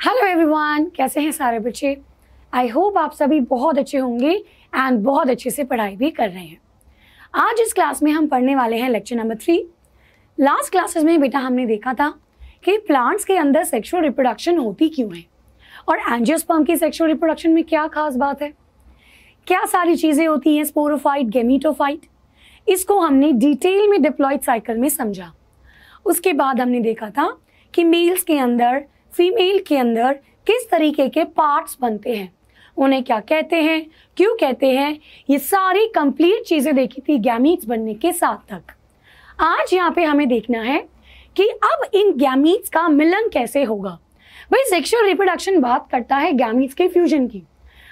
Hello everyone, कैसे हैं सारे बच्चे। आई होप आप सभी बहुत अच्छे होंगे एंड बहुत अच्छे से पढ़ाई भी कर रहे हैं। आज इस क्लास में हम पढ़ने वाले हैं लेक्चर नंबर 3। लास्ट क्लासेस में बेटा हमने देखा था कि प्लांट्स के अंदर सेक्सुअल रिप्रोडक्शन होती क्यों है और एंजियोस्पर्म की सेक्सुअल रिप्रोडक्शन में क्या खास बात है, क्या सारी चीज़ें होती हैं, स्पोरोफाइट, गेमीटोफाइट। इसको हमने डिटेल में डिप्लॉयड साइकिल में समझा। उसके बाद हमने देखा था कि मेल्स के अंदर, फीमेल के अंदर किस तरीके के पार्ट्स बनते हैं, उन्हें क्या कहते हैं, क्यों कहते हैं, ये सारी कंप्लीट चीज़ें देखी थी गैमीट्स बनने के साथ तक। आज यहाँ पे हमें देखना है कि अब इन गैमीट्स का मिलन कैसे होगा। भाई सेक्सुअल रिप्रोडक्शन बात करता है गैमीट्स के फ्यूजन की।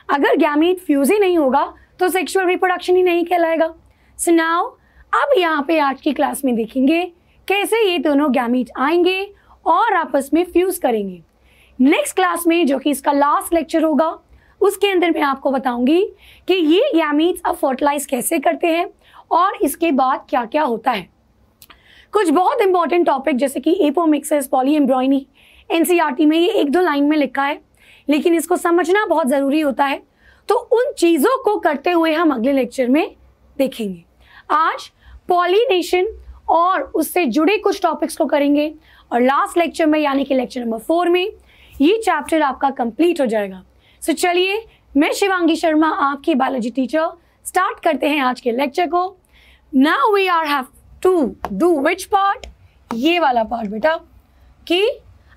अगर गैमीट फ्यूज ही नहीं होगा तो सेक्सुअल रिप्रोडक्शन ही नहीं कहलाएगा। सो नाउ अब यहाँ पे आज की क्लास में देखेंगे कैसे ये दोनों गैमीट आएंगे और आपस में फ्यूज करेंगे। नेक्स्ट क्लास में, जो कि इसका लास्ट लेक्चर होगा, उसके अंदर मैं आपको बताऊंगी कि ये गैमीट्स अब फर्टिलाइज कैसे करते हैं और इसके बाद क्या क्या होता है। कुछ बहुत इंपॉर्टेंट टॉपिक जैसे कि एपोमिक्सिस, पॉलीएम्ब्रॉयनी, एनसीईआरटी में ये 1-2 लाइन में लिखा है, लेकिन इसको समझना बहुत ज़रूरी होता है। तो उन चीज़ों को करते हुए हम अगले लेक्चर में देखेंगे। आज पॉलिनेशन और उससे जुड़े कुछ टॉपिक्स को करेंगे और लास्ट लेक्चर में यानी कि लेक्चर नंबर 4 में ये चैप्टर आपका कंप्लीट हो जाएगा। सो चलिए, मैं शिवांगी शर्मा, आपकी बायोलॉजी टीचर, स्टार्ट करते हैं आज के लेक्चर को। Now we are have to do which part, ये वाला पार्ट बेटा, कि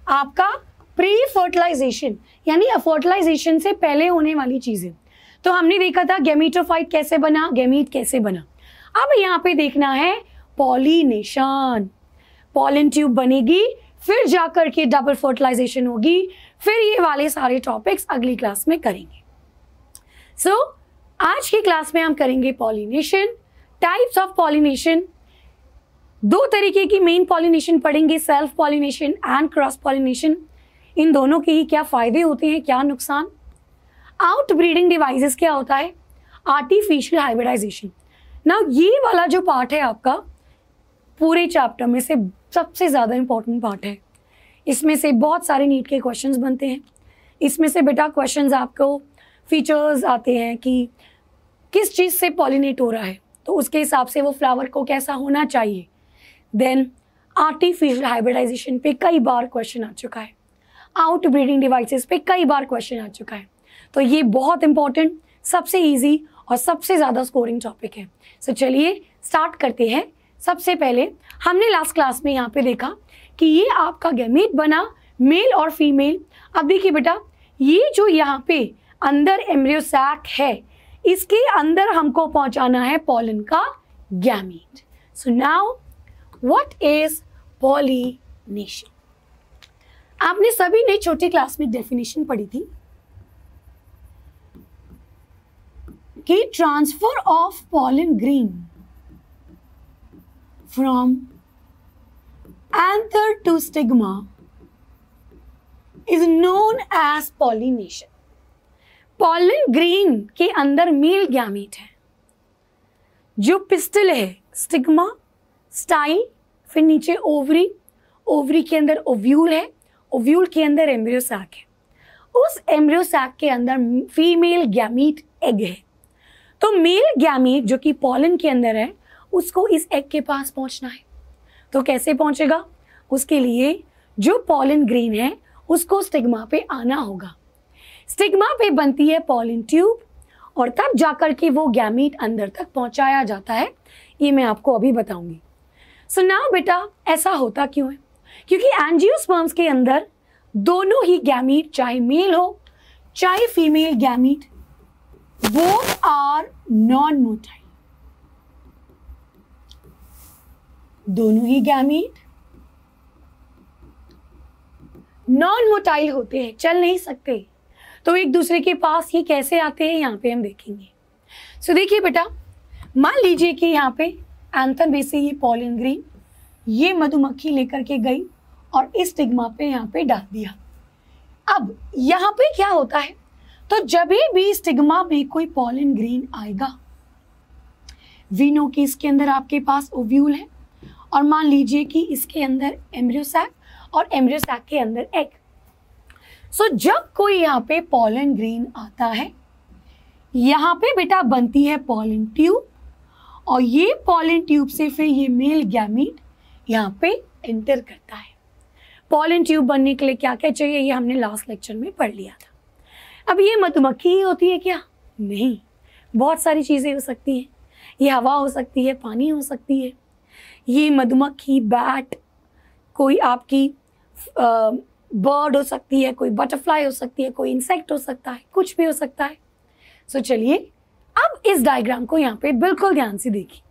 आपका प्री फर्टिलाइजेशन यानी फर्टिलाइजेशन से पहले होने वाली चीजें। तो हमने देखा था गैमीटोफाइट कैसे बना, गैमीट कैसे बना। अब यहाँ पे देखना है पॉलिनेशन। पॉलन ट्यूब बनेगी, फिर जाकर के डबल फर्टिलाइजेशन होगी, फिर ये वाले सारे टॉपिक्स अगली क्लास में करेंगे। सो आज की क्लास में हम करेंगे पॉलिनेशन, टाइप्स ऑफ पॉलिनेशन। 2 तरीके की मेन पॉलिनेशन पढ़ेंगे, self pollination and cross pollination. इन दोनों के ही क्या फायदे होते हैं, क्या नुकसान। आउट ब्रीडिंग डिवाइसेस क्या होता है, आर्टिफिशियल हाइब्रिडाइजेशन। नाउ ये वाला जो पार्ट है आपका पूरे चैप्टर में से सबसे ज़्यादा इंपॉर्टेंट पार्ट है। इसमें से बहुत सारे नीट के क्वेश्चंस बनते हैं। इसमें से बेटा क्वेश्चंस आपको फीचर्स आते हैं कि किस चीज़ से पॉलिनेट हो रहा है, तो उसके हिसाब से वो फ्लावर को कैसा होना चाहिए। देन आर्टिफिशियल हाइब्रिडाइजेशन पे कई बार क्वेश्चन आ चुका है, आउट ब्रीडिंग डिवाइसेस पे कई बार क्वेश्चन आ चुका है। तो ये बहुत इंपॉर्टेंट, सबसे ईजी और सबसे ज़्यादा स्कोरिंग टॉपिक है। सो चलिए स्टार्ट करते हैं। सबसे पहले हमने लास्ट क्लास में यहाँ पे देखा कि ये आपका गैमीट बना, मेल और फीमेल। अब देखिए बेटा, ये जो यहाँ पे अंदर एम्ब्रियो सैक है, इसके अंदर हमको पहुँचाना है पॉलन का gamete. So now what is pollination. आपने सभी ने छोटी क्लास में डेफिनेशन पढ़ी थी कि transfer of pollen grain from anther to stigma is known as pollination. Pollen grain के अंदर मेल गैमीट है, जो पिस्टल है, स्टिग्मा, स्टाइल, फिर नीचे ओवरी, ओवरी के अंदर ओव्यूल है, ओव्यूल के अंदर एम्ब्रियो सैक है, उस एम्ब्रियो सैक के अंदर फीमेल गैमीट एग है। तो मेल गैमीट जो कि पॉलन के अंदर है, उसको इस एग के पास पहुंचना है। तो कैसे पहुंचेगा, उसके लिए जो पॉलन ग्रेन है उसको स्टिग्मा पे आना होगा। स्टिग्मा पे बनती है पॉलन ट्यूब और तब जाकर के वो गैमीट अंदर तक पहुंचाया जाता है। ये मैं आपको अभी बताऊंगी। सो नाउ बेटा, ऐसा होता क्यों है, क्योंकि एंजियोस्पर्म्स के अंदर दोनों ही गैमीट, चाहे मेल हो चाहे female gamete, both are non motile. दोनों ही गैमीट नॉन मोटाइल होते हैं, चल नहीं सकते। तो एक दूसरे के पास ये कैसे आते हैं, यहाँ पे हम देखेंगे। सो देखिए बेटा, मान लीजिए कि यहाँ पे एंथर में से ये पॉलन ग्रेन ये मधुमक्खी लेकर के गई और इस स्टिग्मा पे यहाँ पे डाल दिया। अब यहाँ पे क्या होता है, तो जब भी स्टिग्मा में कोई पॉलन ग्रेन आएगा, वी नो कि इसके अंदर आपके पास ओव्यूल है और मान लीजिए कि इसके अंदर एम्ब्रियो सैक और एम्ब्रियो सैक के अंदर एग। सो जब कोई यहाँ पे पॉलन ग्रेन आता है, यहाँ पे बेटा बनती है पॉलन ट्यूब, और ये पॉलन ट्यूब से फिर ये मेल गैमीट यहाँ पे एंटर करता है। पॉलन ट्यूब बनने के लिए क्या क्या चाहिए ये हमने लास्ट लेक्चर में पढ़ लिया था। अब ये मधुमक्खी ही होती है क्या? नहीं, बहुत सारी चीज़ें हो सकती हैं। ये हवा हो सकती है, पानी हो सकती है, ये मधुमक्खी, बैट, कोई आपकी बर्ड हो सकती है, कोई बटरफ्लाई हो सकती है, कोई इंसेक्ट हो सकता है, कुछ भी हो सकता है। सो चलिए अब इस डायग्राम को यहाँ पे बिल्कुल ध्यान से देखिए।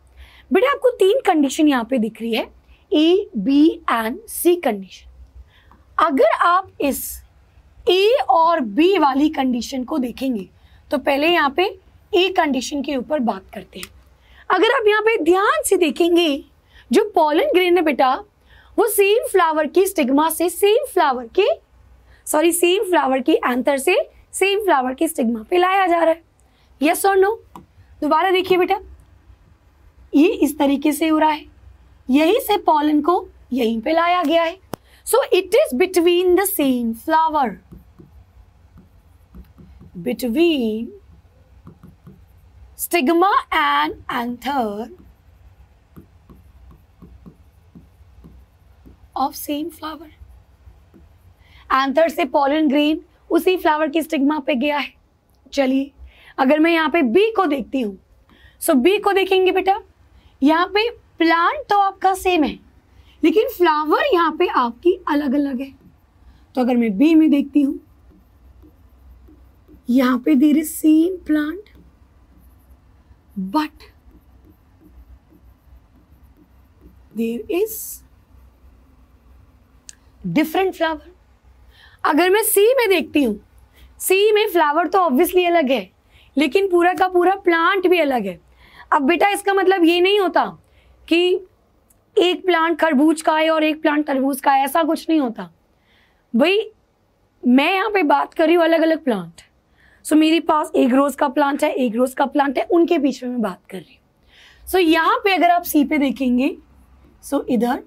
बेटा आपको 3 कंडीशन यहाँ पे दिख रही है, ए, बी एंड सी कंडीशन। अगर आप इस ए और बी वाली कंडीशन को देखेंगे तो पहले यहाँ पे ए कंडीशन के ऊपर बात करते हैं। अगर आप यहाँ पे ध्यान से देखेंगे, जो पॉलन ग्रेन है बेटा वो सेम फ्लावर की स्टिग्मा से सेम फ्लावर की एंथर से सेम फ्लावर की स्टिग्मा पे लाया जा रहा है। यस और नो? दोबारा देखिए बेटा, ये इस तरीके से हो रहा है, यहीं से पॉलन को यहीं पे लाया गया है। सो it is between the same flower, between stigma and anther of same flower. Anther से पॉलन ग्रेन उसी फ्लावर की स्टिग्मा पे गया है। चलिए अगर मैं यहाँ पे बी को देखती हूँ, सो बी को देखेंगे बेटा, यहाँ पे प्लांट तो आपका सेम है लेकिन फ्लावर यहाँ पे आपकी अलग अलग है। तो अगर मैं बी में देखती हूँ, यहाँ पे there is same plant but there is different flower. अगर मैं सी में देखती हूँ, सी में फ्लावर तो ऑब्वियसली अलग है लेकिन पूरा का पूरा प्लांट भी अलग है। अब बेटा इसका मतलब ये नहीं होता कि एक प्लांट खरबूज का है और एक प्लांट तरबूज का है, ऐसा कुछ नहीं होता भाई। मैं यहाँ पे बात कर रही हूँ अलग अलग प्लांट। सो मेरे पास एक रोज का प्लांट है, एक रोज का प्लांट है, उनके बीच में मैं बात कर रही हूँ। सो यहाँ पे अगर आप सी पे देखेंगे, सो इधर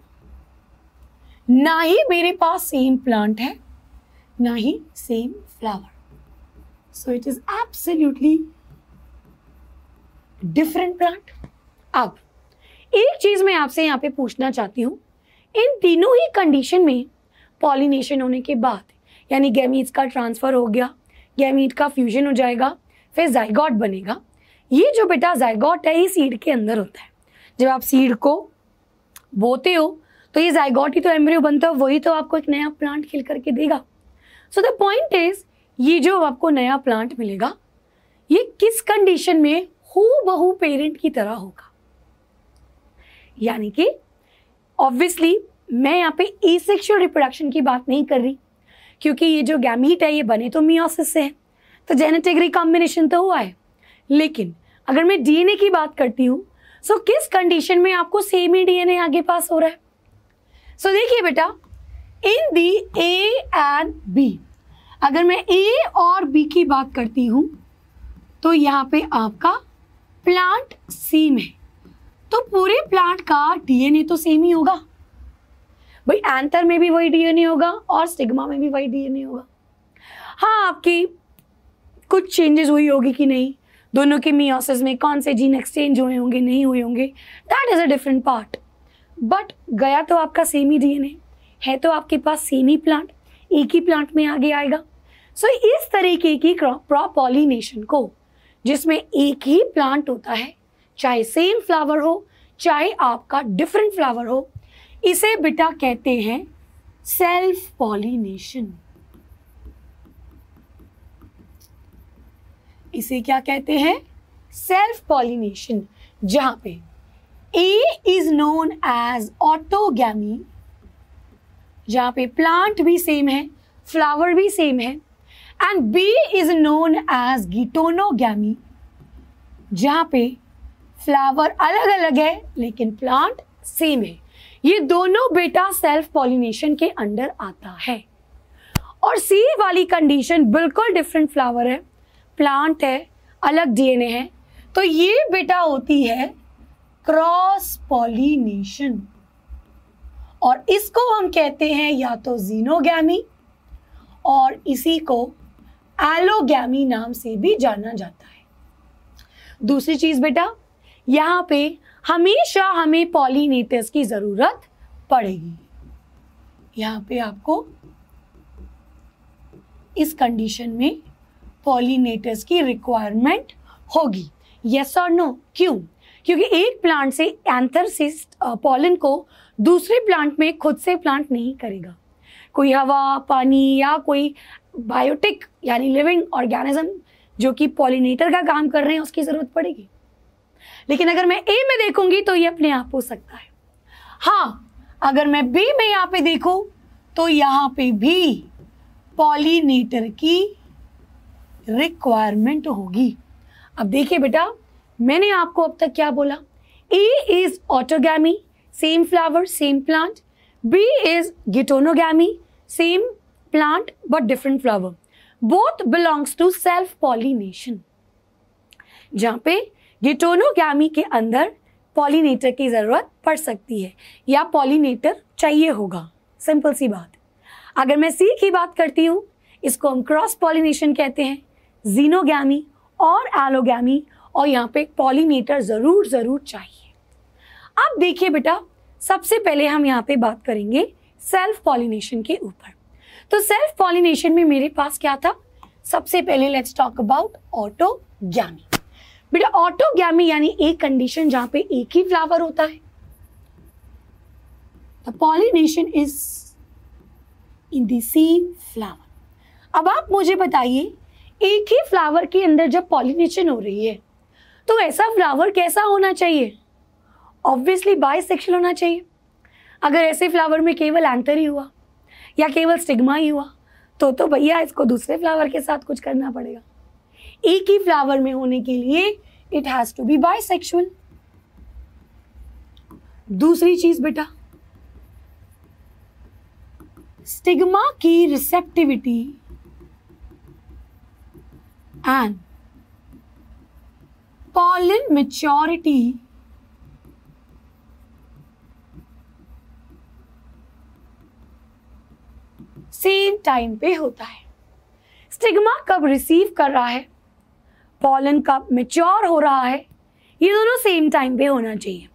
ना ही मेरे पास सेम प्लांट है ना ही same flower. So it is absolutely different plant. अब एक चीज मैं आपसे यहाँ पे पूछना चाहती हूँ, इन तीनों ही कंडीशन में पॉलिनेशन होने के बाद यानी गैमीट्स का ट्रांसफर हो गया, गैमीट का फ्यूजन हो जाएगा, फिर जाइगोट बनेगा। ये जो बेटा जाइगोट है ये सीड के अंदर होता है। जब आप सीड को बोते हो तो ये जाइगोट ही तो एम्ब्रियो बनता है, वही तो आपको एक नया प्लांट खिल करके देगा। सो द पॉइंट इज, ये जो आपको नया प्लांट मिलेगा ये किस कंडीशन में हूबहू पेरेंट की तरह होगा। यानी कि ऑब्वियसली मैं यहाँ पे एसेक्सुअल रिप्रोडक्शन की बात नहीं कर रही, क्योंकि ये जो गैमीट है ये बने तो मियोसिस से है, तो जेनेटिक रिकॉम्बिनेशन तो हुआ है। लेकिन अगर मैं डीएनए की बात करती हूँ, सो किस कंडीशन में आपको सेम ही डीएनए आगे पास हो रहा है। सो देखिए बेटा, इन दी ए एंड बी, अगर मैं ए और बी की बात करती हूँ तो यहाँ पे आपका प्लांट सेम है, तो पूरे प्लांट का डीएनए तो सेम ही होगा भाई। एंथर में भी वही डीएनए होगा और स्टिग्मा में भी वही डीएनए होगा। हाँ, आपकी कुछ चेंजेस हुई होगी कि नहीं, दोनों के मियोसिस में कौन से जीन एक्सचेंज हुए होंगे, नहीं हुए होंगे, that is a different part. But गया तो आपका सेम ही डीएनए है, तो आपके पास सेम ही प्लांट एक ही प्लांट में आगे आएगा। सो इस तरीके की क्रॉप पॉलिनेशन को, जिसमें एक ही प्लांट होता है, चाहे सेम फ्लावर हो चाहे आपका डिफरेंट फ्लावर हो, इसे बेटा कहते हैं सेल्फ पॉलिनेशन। इसे क्या कहते हैं? Self pollination. जहां पे ए इज नोन एज ऑटोगैमी, जहां पे प्लांट भी सेम है, फ्लावर भी सेम है, and B is known as geitonogamy, जहां पे फ्लावर अलग अलग है लेकिन प्लांट सेम है। ये दोनों बेटा सेल्फ पॉलिनेशन के अंडर आता है। और सी वाली कंडीशन बिल्कुल डिफरेंट फ्लावर है, प्लांट है, अलग डीएनए है, तो ये बेटा होती है क्रॉस पॉलिनेशन। और इसको हम कहते हैं या तो जीनोगैमी और इसी को एलोगैमी नाम से भी जाना जाता है। दूसरी चीज बेटा, यहाँ पे हमेशा हमें पॉलिनेटर्स की जरूरत पड़ेगी। यहाँ पे आपको इस कंडीशन में पॉलिनेटर्स की रिक्वायरमेंट होगी। यस और नो? क्यों? क्योंकि एक प्लांट से एंथर से पॉलन को दूसरे प्लांट में खुद से प्लांट नहीं करेगा। कोई हवा, पानी या कोई बायोटिक यानी लिविंग ऑर्गेनिज्म जो कि पॉलिनेटर का काम कर रहे हैं उसकी जरूरत पड़ेगी। लेकिन अगर मैं ए में देखूंगी तो ये अपने आप हो सकता है। हाँ, अगर मैं बी में यहाँ पे देखूं तो यहाँ पे भी पॉलिनेटर की रिक्वायरमेंट होगी। अब देखिए बेटा, मैंने आपको अब तक क्या बोला? A is autogamy, same flower same plant. B is geitonogamy, same plant but different flower. Both belongs to self pollination. जहां पे गिटोनोगैमी के अंदर पॉलिनेटर की जरूरत पड़ सकती है या पॉलिनेटर चाहिए होगा। सिंपल सी बात। अगर मैं सी की बात करती हूँ, इसको हम क्रॉस पॉलिनेशन कहते हैं, जीनोगैमी और एलोगैमी, और यहाँ पे पॉलिनेटर जरूर चाहिए। अब देखिए बेटा, सबसे पहले हम यहाँ पे बात करेंगे सेल्फ पॉलिनेशन के ऊपर। तो सेल्फ पॉलिनेशन में मेरे पास क्या था? सबसे पहले लेट्स टॉक अबाउट ऑटोगैमी। बेटा ऑटोगैमी यानी एक कंडीशन जहां पे एक ही फ्लावर होता है। The pollination is in the same flower. अब आप मुझे बताइए, एक ही फ्लावर के अंदर जब पॉलिनेशन हो रही है तो ऐसा फ्लावर कैसा होना चाहिए? ऑब्वियसली बाइसेक्शुअल होना चाहिए। अगर ऐसे फ्लावर में केवल एंथर ही हुआ या केवल स्टिग्मा ही हुआ तो भैया इसको दूसरे फ्लावर के साथ कुछ करना पड़ेगा। एक ही फ्लावर में होने के लिए it has to be bisexual. दूसरी चीज बेटा, स्टिग्मा की receptivity and pollen maturity same time पे होता है। स्टिग्मा कब रिसीव कर रहा है, पॉलन कब मैच्योर हो रहा है, ये दोनों सेम टाइम पे होना चाहिए।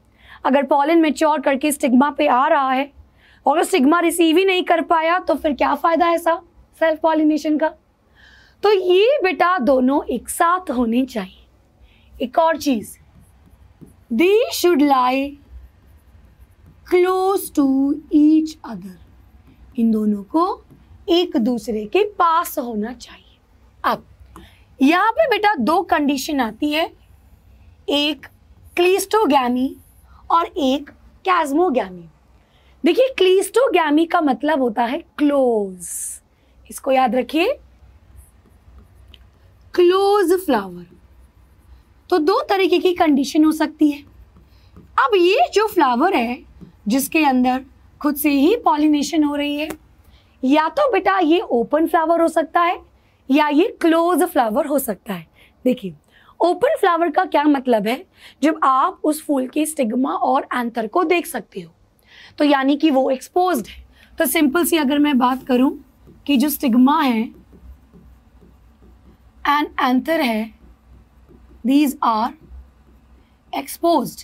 अगर पॉलन मैच्योर करके स्टिग्मा पे आ रहा है और स्टिग्मा रिसीव ही नहीं कर पाया तो फिर क्या फायदा ऐसा सेल्फ पॉलिनेशन का? तो ये बेटा दोनों एक साथ होने चाहिए। एक और चीज, they should lie close to each other. इन दोनों को एक दूसरे के पास होना चाहिए। अब यहाँ पे बेटा दो कंडीशन आती है, एक क्लीस्टोगैमी और एक कैस्मोगैमी। देखिए क्लीस्टोगैमी का मतलब होता है क्लोज, इसको याद रखिए, क्लोज फ्लावर। तो दो तरीके की कंडीशन हो सकती है। अब ये जो फ्लावर है जिसके अंदर खुद से ही पॉलिनेशन हो रही है, या तो बेटा ये ओपन फ्लावर हो सकता है या ये क्लोज फ्लावर हो सकता है। देखिए ओपन फ्लावर का क्या मतलब है, जब आप उस फूल के स्टिग्मा और एंथर को देख सकते हो तो यानी कि वो एक्सपोज्ड है। तो सिंपल सी अगर मैं बात करूं कि जो स्टिग्मा है एंड एंथर है, दीज आर एक्सपोज्ड।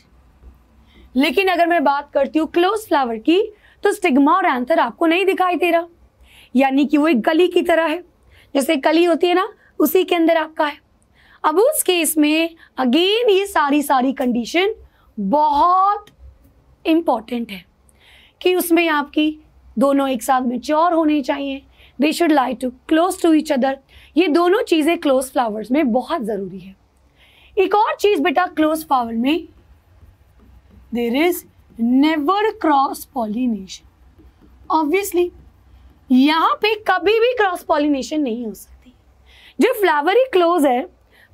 लेकिन अगर मैं बात करती हूँ क्लोज फ्लावर की तो स्टिग्मा और एंथर आपको नहीं दिखाई दे रहा, यानी कि वो एक कली की तरह है, जैसे कली होती है ना, उसी के अंदर आपका है। अब उस केस में अगेन ये सारी कंडीशन बहुत इंपॉर्टेंट है कि उसमें आपकी दोनों एक साथ मैच्योर होने चाहिए, they should lie to close to each other. ये दोनों चीजें क्लोज फ्लावर्स में बहुत जरूरी है। एक और चीज बेटा, क्लोज फ्लावर में there is never cross pollination. Obviously यहाँ पे कभी भी क्रॉस पॉलिनेशन नहीं हो सकती। जब फ्लावर ही क्लोज है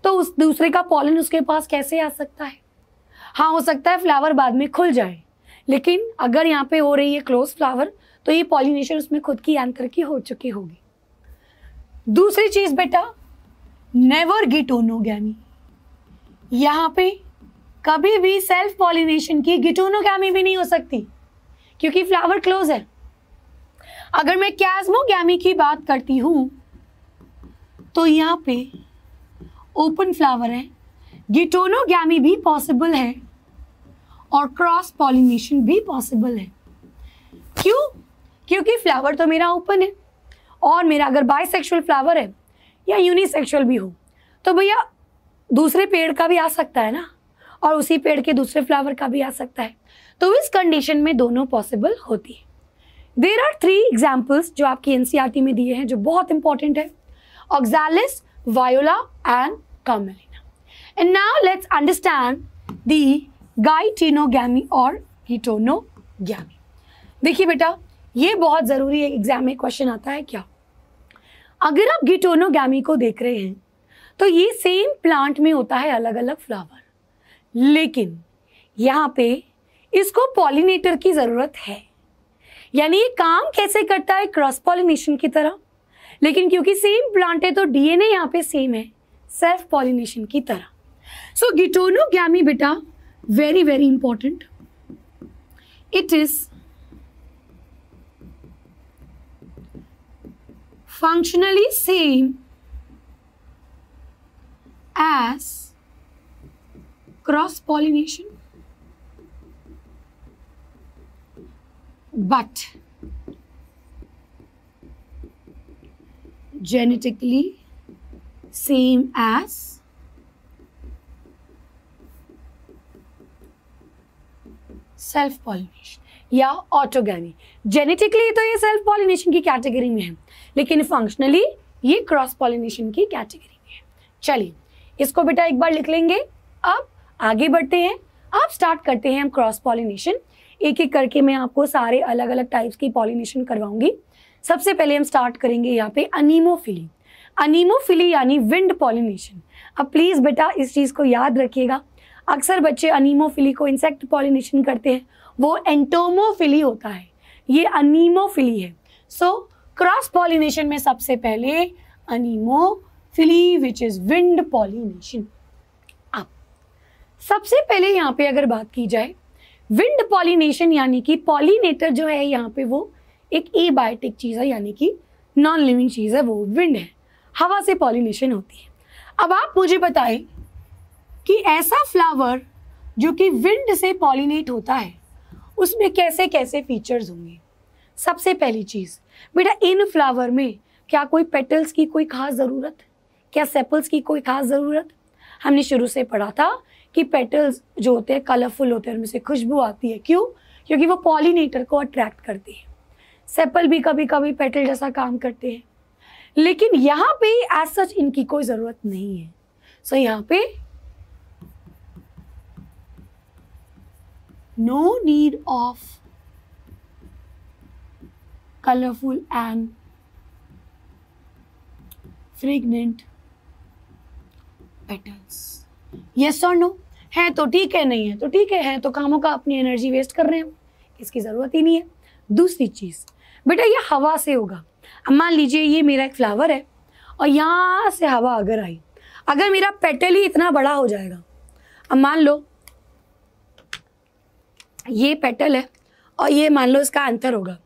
तो उस दूसरे का पॉलन उसके पास कैसे आ सकता है? हाँ, हो सकता है फ्लावर बाद में खुल जाए, लेकिन अगर यहाँ पे हो रही है क्लोज फ्लावर तो ये पॉलिनेशन उसमें खुद की एंथर की हो चुकी होगी। दूसरी चीज बेटा, नेवर गिटोनोगैमी। यहाँ पे कभी भी सेल्फ पॉलिनेशन की गिटोनोगैमी भी नहीं हो सकती क्योंकि फ्लावर क्लोज है। अगर मैं कैस्मोगैमी की बात करती हूं तो यहाँ पे ओपन फ्लावर है, गिटोनोगैमी भी पॉसिबल है और क्रॉस पॉलिनेशन भी पॉसिबल है। क्यों? क्योंकि फ्लावर तो मेरा ओपन है और मेरा अगर बाइसेक्सुअल फ्लावर है या यूनिसेक्सुअल भी हो तो भैया दूसरे पेड़ का भी आ सकता है ना, और उसी पेड़ के दूसरे फ्लावर का भी आ सकता है। तो इस कंडीशन में दोनों पॉसिबल होती है। देयर आर 3 एग्जाम्पल्स जो आपकी एनसीईआरटी में दिए हैं जो बहुत इंपॉर्टेंट है, oxalis, viola and commelina. And now let's understand the geitonogamy और गिटोनोगैमी। देखिए बेटा, ये बहुत ज़रूरी है, एग्जाम में क्वेश्चन आता है क्या। अगर आप गिटोनोगैमी को देख रहे हैं तो ये सेम प्लांट में होता है अलग अलग फ्लावर, लेकिन यहाँ पे इसको पॉलिनेटर की ज़रूरत है। यानी ये काम कैसे करता है? क्रॉस पॉलिनेशन की तरह, लेकिन क्योंकि सेम प्लांट है तो डीएनए यहाँ पे सेम है, सेल्फ पॉलिनेशन की तरह। सो गिटोनोगैमी बेटा very very important, it is functionally same as cross pollination, but genetically same as self pollination या ऑटोगैमी। जेनेटिकली तो ये सेल्फ पॉलिनेशन की कैटेगरी में है, लेकिन फंक्शनली ये क्रॉस पॉलिनेशन की कैटेगरी में है। चलिए इसको बेटा एक बार लिख लेंगे। अब आगे बढ़ते हैं, अब स्टार्ट करते हैं हम क्रॉस पॉलिनेशन। एक एक करके मैं आपको सारे अलग अलग टाइप्स की पॉलिनेशन करवाऊंगी। सबसे पहले हम स्टार्ट करेंगे यहाँ पे अनीमोफिली। अनीमोफिली यानी विंड पॉलिनेशन। अब प्लीज बेटा इस चीज को याद रखिएगा, अक्सर बच्चे अनीमोफिली को इंसेक्ट पॉलिनेशन करते हैं, वो एंटोमोफिली होता है, ये अनीमोफिली है। सो क्रॉस पॉलिनेशन में सबसे पहले अनीमोफिली विच इज विंड पॉलिनेशन। अब सबसे पहले यहाँ पे अगर बात की जाए विंड पॉलिनेशन, यानी कि पॉलिनेटर जो है यहाँ पे वो एक एबायोटिक चीज है, यानी कि नॉन लिविंग चीज है, वो विंड है, हवा से पॉलिनेशन होती है। अब आप मुझे बताएं कि ऐसा फ्लावर जो कि विंड से पॉलिनेट होता है उसमें कैसे कैसे फीचर्स होंगे। सबसे पहली चीज बेटा, इन फ्लावर में क्या कोई पेटल्स की कोई खास ज़रूरत, क्या सेपल्स की कोई खास ज़रूरत? हमने शुरू से पढ़ा था कि पेटल्स जो होते हैं कलरफुल होते हैं, उनमें से खुशबू आती है। क्यों? क्योंकि वो पॉलिनेटर को अट्रैक्ट करती है। सेपल भी कभी कभी पेटल जैसा काम करते हैं, लेकिन यहाँ पे एज सच इनकी कोई ज़रूरत नहीं है। सो यहाँ पे no need of colorful and fragrant petals. Yes or no? है तो ठीक है, नहीं है तो ठीक है तो कामों का अपनी एनर्जी वेस्ट कर रहे हैं, इसकी ज़रूरत ही नहीं है। दूसरी चीज़ बेटा, ये हवा से होगा। अब मान लीजिए ये मेरा एक फ्लावर है और यहाँ से हवा अगर आई, अगर मेरा पेटल ही इतना बड़ा हो जाएगा, अब मान लो ये पेटल है और ये मान लो इसका अंतर होगा।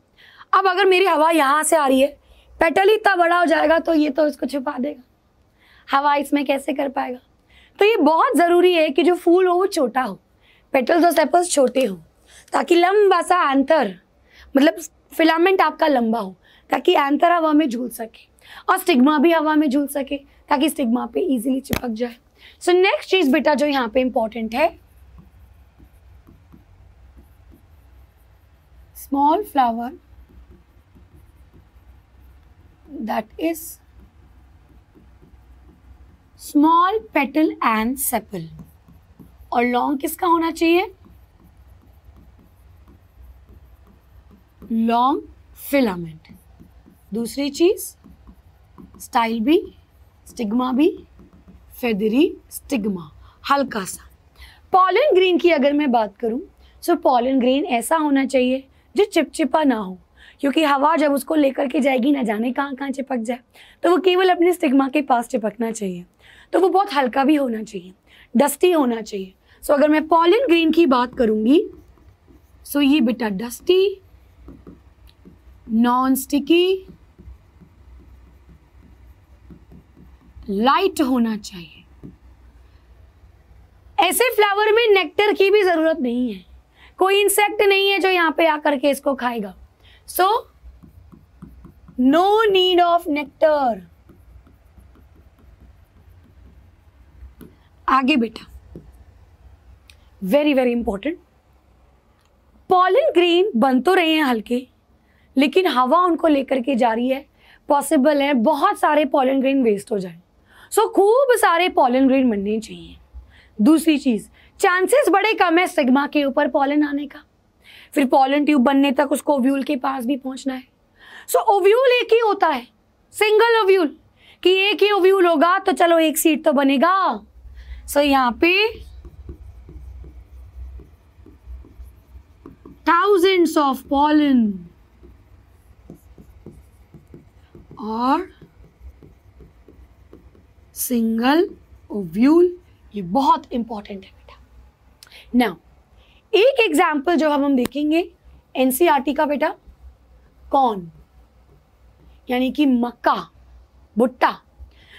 अब अगर मेरी हवा यहाँ से आ रही है, पेटल ही इतना बड़ा हो जाएगा तो ये तो इसको छुपा देगा, हवा इसमें कैसे कर पाएगा। तो ये बहुत ज़रूरी है कि जो फूल हो वो छोटा हो, पेटल्स और सेपल्स छोटे हो, ताकि लंबा सा एंथर, मतलब फिलामेंट आपका लंबा हो, ताकि एंथर हवा में झूल सके और स्टिग्मा भी हवा में झूल सके, ताकि स्टिग्मा पे इजीली चिपक जाए। सो नेक्स्ट चीज़ बेटा जो यहाँ पे इंपॉर्टेंट है, small flower that is small petal and sepal, और लॉन्ग किसका होना चाहिए? Long filament. दूसरी चीज स्टाइल भी, स्टिग्मा भी, फेदरी स्टिग्मा, हल्का सा। पॉलन ग्रेन की अगर मैं बात करूं, सो पॉलन ग्रेन ऐसा होना चाहिए जो चिपचिपा ना हो, क्योंकि हवा जब उसको लेकर के जाएगी ना जाने कहाँ कहाँ चिपक जाए, तो वो केवल अपने स्टिग्मा के पास चिपकना चाहिए। तो वो बहुत हल्का भी होना चाहिए, डस्टी होना चाहिए। सो अगर मैं पॉलन ग्रेन की बात करूंगी, सो ये बेटा डस्टी नॉन स्टिकी, लाइट होना चाहिए। ऐसे फ्लावर में नेक्टर की भी जरूरत नहीं है, कोई इंसेक्ट नहीं है जो यहां पे आकर के इसको खाएगा। So no need of nectar. आगे बेटा, very very important, pollen grain बन तो रहे हैं हल्के, लेकिन हवा उनको लेकर के जा रही है, पॉसिबल है बहुत सारे पॉलन ग्रेन वेस्ट हो जाए। सो खूब सारे पॉलन ग्रेन बनने चाहिए। दूसरी चीज, चांसेस बड़े कम है स्टिग्मा के ऊपर पॉलन आने का, फिर पॉलन ट्यूब बनने तक उसको ओव्यूल के पास भी पहुंचना है। सो ओव्यूल एक ही होता है, सिंगल ओव्यूल, कि एक ही ओव्यूल होगा तो चलो एक सीड तो बनेगा। सो यहां पे thousands of pollen और सिंगल ओव्यूल, ये बहुत इंपॉर्टेंट है बेटा। नाउ एक एग्जाम्पल जो हम देखेंगे एनसीईआरटी का बेटा, कॉर्न यानी कि मक्का, भुट्टा।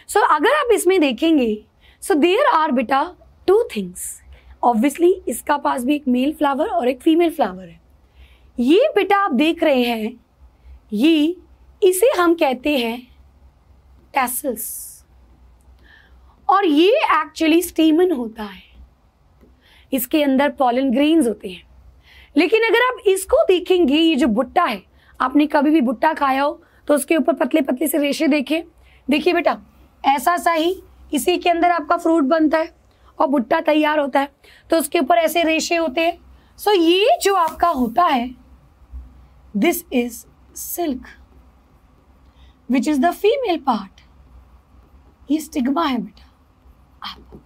सो अगर आप इसमें देखेंगे, सो देयर आर बेटा टू थिंग्स। ऑब्वियसली इसका पास भी एक मेल फ्लावर और एक फीमेल फ्लावर है। ये बेटा आप देख रहे हैं, ये इसे हम कहते हैं टैसल्स, और ये एक्चुअली स्टेमन होता है, इसके अंदर पॉलन ग्रेन्स होते हैं। लेकिन अगर आप इसको देखेंगे, ये जो भुट्टा है, आपने कभी भी भुट्टा खाया हो तो उसके ऊपर पतले पतले से रेशे देखे, देखिए बेटा ऐसा सा ही इसी के अंदर आपका फ्रूट बनता है और भुट्टा तैयार होता है, तो उसके ऊपर ऐसे रेशे होते हैं। सो ये जो आपका होता है, this is silk which is the female part, ये स्टिग्मा है बेटा। आप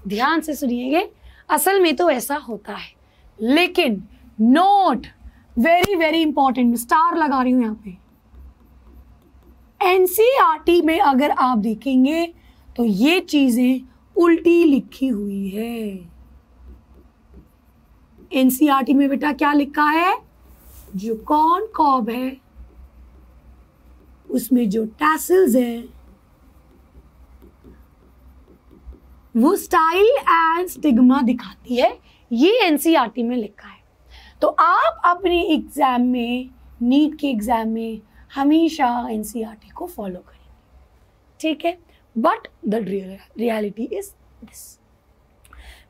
ध्यान से सुनिएगा, असल में तो ऐसा होता है, लेकिन note very very important, star लगा रही हूं यहां पे, एनसीईआरटी में अगर आप देखेंगे तो ये चीजें उल्टी लिखी हुई है। एनसीईआरटी में बेटा क्या लिखा है, जो कॉर्न कॉब है उसमें जो टैसल्स हैं वो स्टाइल एंड स्टिग्मा दिखाती है, ये एनसीईआरटी में लिखा है। तो आप अपने एग्जाम में, नीट के एग्जाम में हमेशा एनसीईआरटी को फॉलो करेंगे, ठीक है। But the reality is this,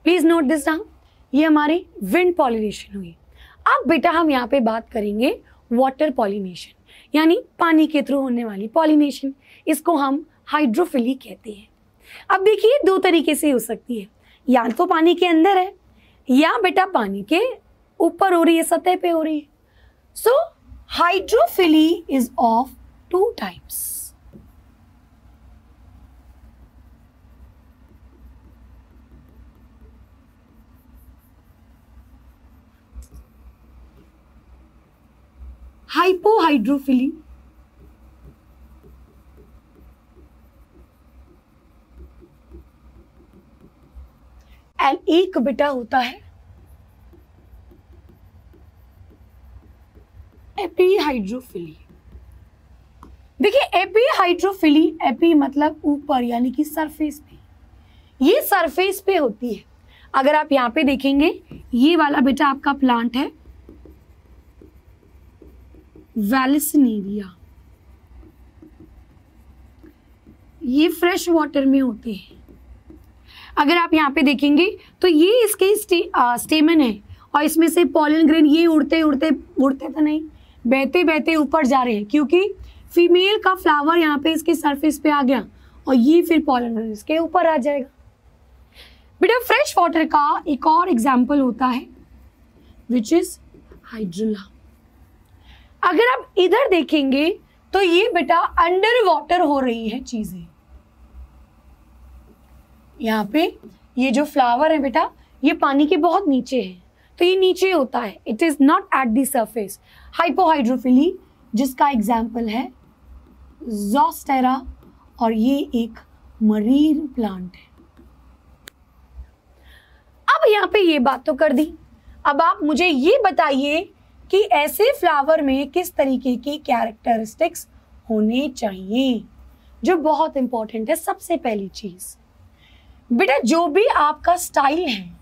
please note this down. ये हमारी विंड पॉलिनेशन हुई। अब बेटा हम यहाँ पे बात करेंगे वाटर पॉलिनेशन, यानी पानी के थ्रू होने वाली पॉलिनेशन, इसको हम हाइड्रोफिली कहते हैं। अब देखिए दो तरीके से हो सकती है, या तो पानी के अंदर है या बेटा पानी के ऊपर हो रही है, सतह पे हो रही है। So hydrophily is of two types. Hypohydrophily and एक बेटा होता है एपीहाइड्रोफिली। देखिए एपीहाइड्रोफिली, एपी मतलब ऊपर यानी कि सरफेस पे, ये सरफेस पे होती है। अगर आप यहाँ पे देखेंगे, ये वाला बेटा आपका प्लांट है वैलिसिनेरिया, ये फ्रेश वाटर में होते हैं। अगर आप यहाँ पे देखेंगे तो ये इसके स्टेमन है और इसमें से पॉलन ग्रेन ये उड़ते उड़ते तो नहीं, बहते बहते ऊपर जा रहे हैं, क्योंकि फीमेल का फ्लावर यहाँ पे इसके सरफेस पे आ गया और ये फिर पॉलन ग्रेन इसके ऊपर आ जाएगा। बेटा फ्रेश वाटर का एक और एग्जाम्पल होता है विच इज हाइड्रिला। अगर आप इधर देखेंगे तो ये बेटा अंडर वाटर हो रही है चीजें। यहाँ पे ये जो फ्लावर है बेटा, ये पानी के बहुत नीचे है, तो ये नीचे होता है, it is not at the surface. Hypohydrophily जिसका एग्जाम्पल है ज़ोस्टेरा, और ये एक मरीन प्लांट है। अब यहाँ पे ये बात तो कर दी, अब आप मुझे ये बताइए कि ऐसे फ्लावर में किस तरीके की कैरेक्टरिस्टिक्स होने चाहिए, जो बहुत इंपॉर्टेंट है। सबसे पहली चीज बेटा, जो भी आपका स्टाइल है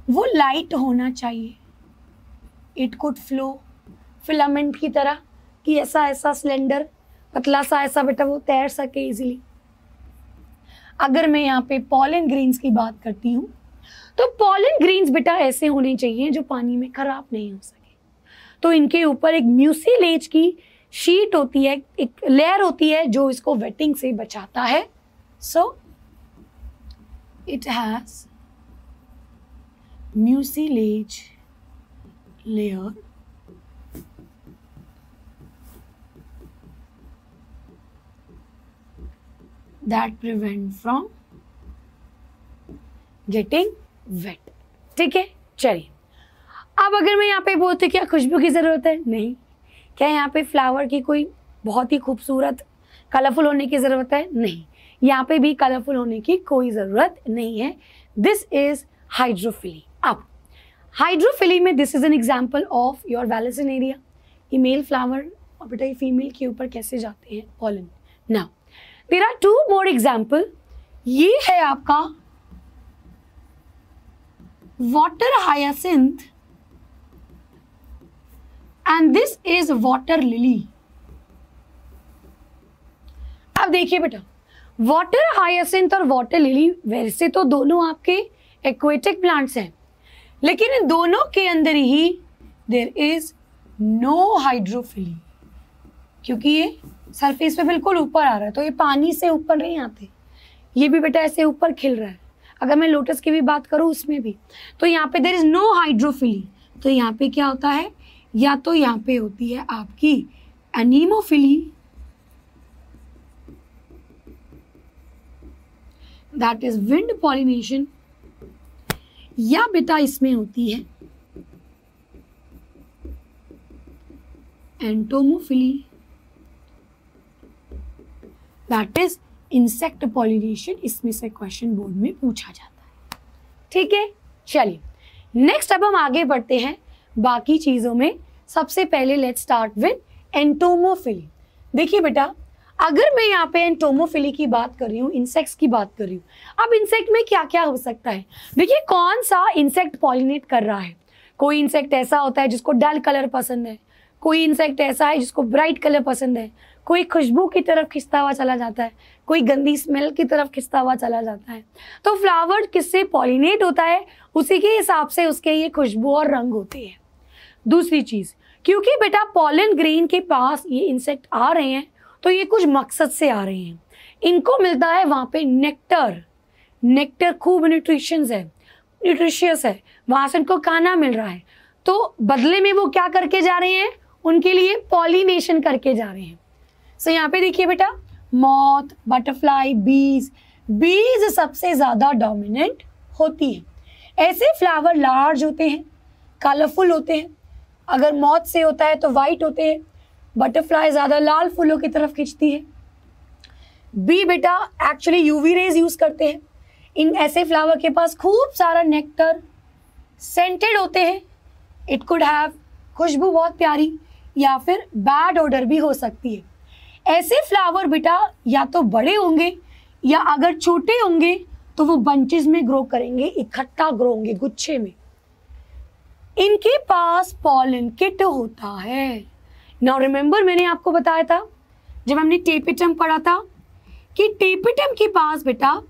वो लाइट होना चाहिए। इट कुड फ्लो फिलामेंट की तरह, कि ऐसा ऐसा सिलेंडर पतला सा ऐसा बेटा वो तैर सके इजीली। अगर मैं यहाँ पे पॉलन ग्रेन्स की बात करती हूँ तो पॉलन ग्रेन्स बेटा ऐसे होने चाहिए जो पानी में खराब नहीं हो सके। तो इनके ऊपर एक म्यूसिलेज की शीट होती है, एक लेयर होती है जो इसको वेटिंग से बचाता है। So it has mucilage layer that prevent from getting wet। ठीक है, चलिए अब अगर मैं यहाँ पे बोलती क्या खुशबू की ज़रूरत है? नहीं। क्या यहाँ पे फ्लावर की कोई बहुत ही खूबसूरत कलरफुल होने की ज़रूरत है? नहीं। यहाँ पे भी कलरफुल होने की कोई ज़रूरत नहीं है। This is hydrophily. अब हाइड्रोफिली में this is an example of your vallisneria. ये मेल फ्लावर और बेटा ये फीमेल के ऊपर कैसे जाते हैं pollen. Now there are two more example. ये है आपका water hyacinth and this is water lily. अब देखिए बेटा, वाटर हायासिंथ और वाटर लिली वैसे तो दोनों आपके एक्वेटिक प्लांट्स हैं, लेकिन इन दोनों के अंदर ही देयर इज नो हाइड्रोफिली, क्योंकि ये सरफेस पे बिल्कुल ऊपर आ रहा है, तो ये पानी से ऊपर नहीं आते। ये भी बेटा ऐसे ऊपर खिल रहा है। अगर मैं लोटस की भी बात करूँ उसमें भी, तो यहाँ पे देयर इज नो हाइड्रोफिली। तो यहाँ पे क्या होता है, या तो यहाँ पे होती है आपकी anemophily, that is wind pollination, या बेटा इसमें होती है entomophily, that is insect pollination. इसमें से क्वेश्चन बोर्ड में पूछा जाता है। ठीक है, चलिए नेक्स्ट अब हम आगे बढ़ते हैं बाकी चीजों में। सबसे पहले लेट्स स्टार्ट विद एंटोमोफिली। देखिए बेटा, अगर मैं यहाँ पे एंटोमोफिली की बात कर रही हूँ, इंसेक्ट्स की बात कर रही हूँ, अब इंसेक्ट में क्या क्या हो सकता है। देखिए कौन सा इंसेक्ट पॉलिनेट कर रहा है। कोई इंसेक्ट ऐसा होता है जिसको डल कलर पसंद है, कोई इंसेक्ट ऐसा है जिसको ब्राइट कलर पसंद है, कोई खुशबू की तरफ खिंचता हुआ चला जाता है, कोई गंदी स्मेल की तरफ खिंचता हुआ चला जाता है। तो फ्लावर किससे पॉलिनेट होता है, उसी के हिसाब से उसके ये खुशबू और रंग होते हैं। दूसरी चीज, क्योंकि बेटा पॉलन ग्रेन के पास ये इंसेक्ट आ रहे हैं, तो ये कुछ मकसद से आ रहे हैं। इनको मिलता है वहाँ पे नेक्टर। नेक्टर खूब न्यूट्रिशियस है, वहाँ से इनको खाना मिल रहा है, तो बदले में वो क्या करके जा रहे हैं, उनके लिए पॉलिनेशन करके जा रहे हैं। सो यहाँ पे देखिए बेटा, मॉथ, बटरफ्लाई, बीज सबसे ज़्यादा डोमिनेंट होती है। ऐसे फ्लावर लार्ज होते हैं, कलरफुल होते हैं। अगर मॉथ से होता है तो वाइट होते हैं, बटरफ्लाई ज़्यादा लाल फूलों की तरफ खींचती है। बी बेटा एक्चुअली यूवी रेज यूज़ करते हैं। इन ऐसे फ्लावर के पास खूब सारा नेक्टर, सेंटेड होते हैं। इट कुड हैव खुशबू बहुत प्यारी, या फिर बैड ओडर भी हो सकती है। ऐसे फ्लावर बेटा या तो बड़े होंगे, या अगर छोटे होंगे तो वो बंचेस में ग्रो करेंगे, इकट्ठा ग्रो होंगे गुच्छे में। इनके पास पॉलन किट होता है। नाउ रिमेंबर, मैंने आपको बताया था जब हमने टेपिटम पढ़ा था कि टेपिटम के पास बेटा